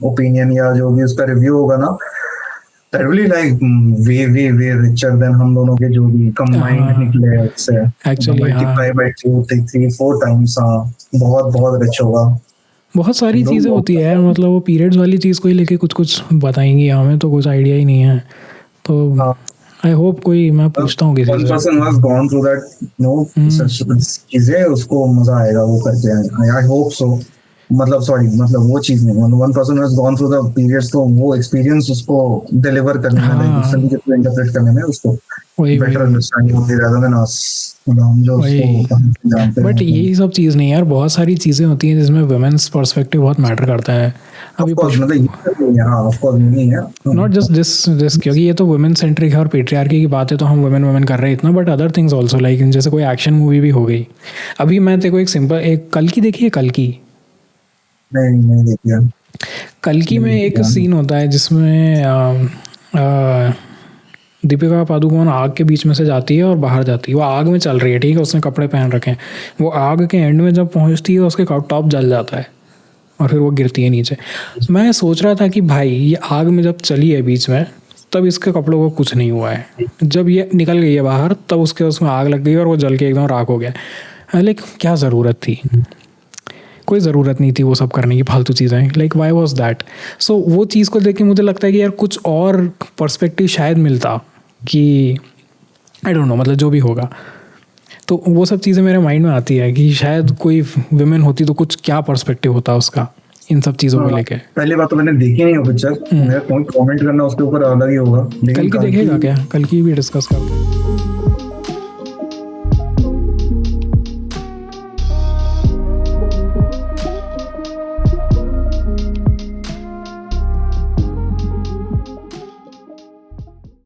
ओपिनियन या जो भी उसका रिव्यू होगा ना, that really like way richer than हम दोनों के जो भी combined निकले उससे, actually multiply by 2, 3, 4 times, बहुत रिच होगा। बहुत सारी चीजें होती है, मतलब वो पीरियड्स वाली चीज को ही लेके कुछ बताएंगी, हमें तो कुछ आइडिया ही नहीं है, तो आई होप कोई, मैं पूछता हूँ किसी से, one person has gone through that, चीजें उसको मजा आएगा वो करके, I hope so, मतलब वो चीज नहीं, one person has gone through the periods, तो वो एक्सपीरियंस उसको डिलीवर करने में, उसको इंटरप्रेट करने में उसको बेटर अंडरस्टैंडिंग होती है rather than us, हम जो उसको जानते हैं। बट यही सब चीज नहीं यार, बहुत सारी चीजें होती हैं जिसमें वुमेन्स पर्सपेक्टिव बहुत मैटर करता है। अभी नॉट जस्ट दिस क्योंकि ये तो वुमेन सेंट्रिक है और पेट्रियार्की की बात है, तो हम वुमेन कर रहे हैं इतना, but other things also, like जैसे कोई एक्शन मूवी भी हो गई। अभी मैं तेरे को एक सिंपल एक कल की देखी है, कल की नहीं देखिए। कल्कि में एक सीन होता है जिसमें दीपिका पादुकोण आग के बीच में से जाती है और बाहर जाती है। वो आग में चल रही है, ठीक है, उसने कपड़े पहन रखे हैं। वो आग के एंड में जब पहुंचती है उसके टॉप जल जाता है और फिर वो गिरती है नीचे। मैं सोच रहा था कि भाई ये आग में जब चली है बीच में तब इसके कपड़ों को कुछ नहीं हुआ है, जब ये निकल गई है बाहर तब उसमें आग लग गई और वो जल के एकदम राख हो गया। लाइक क्या ज़रूरत थी? कोई ज़रूरत नहीं थी वो सब करने की, फालतू चीज़ें। Like why was that? So वो चीज़ को देख के मुझे लगता है कि यार कुछ और पर्सपेक्टिव शायद मिलता कि आई डोंट नो, मतलब जो भी होगा। तो वो सब चीज़ें मेरे माइंड में आती है कि शायद कोई विमेन होती तो कुछ क्या पर्सपेक्टिव होता उसका इन सब चीज़ों को लेके। पहली बात तो मैंने देखी नहीं वो पिक्चर, मेरा कमेंट करना उसके ऊपर अलग ही होगा। कल की देखेगा क्या? कल की भी डिस्कस करते हैं।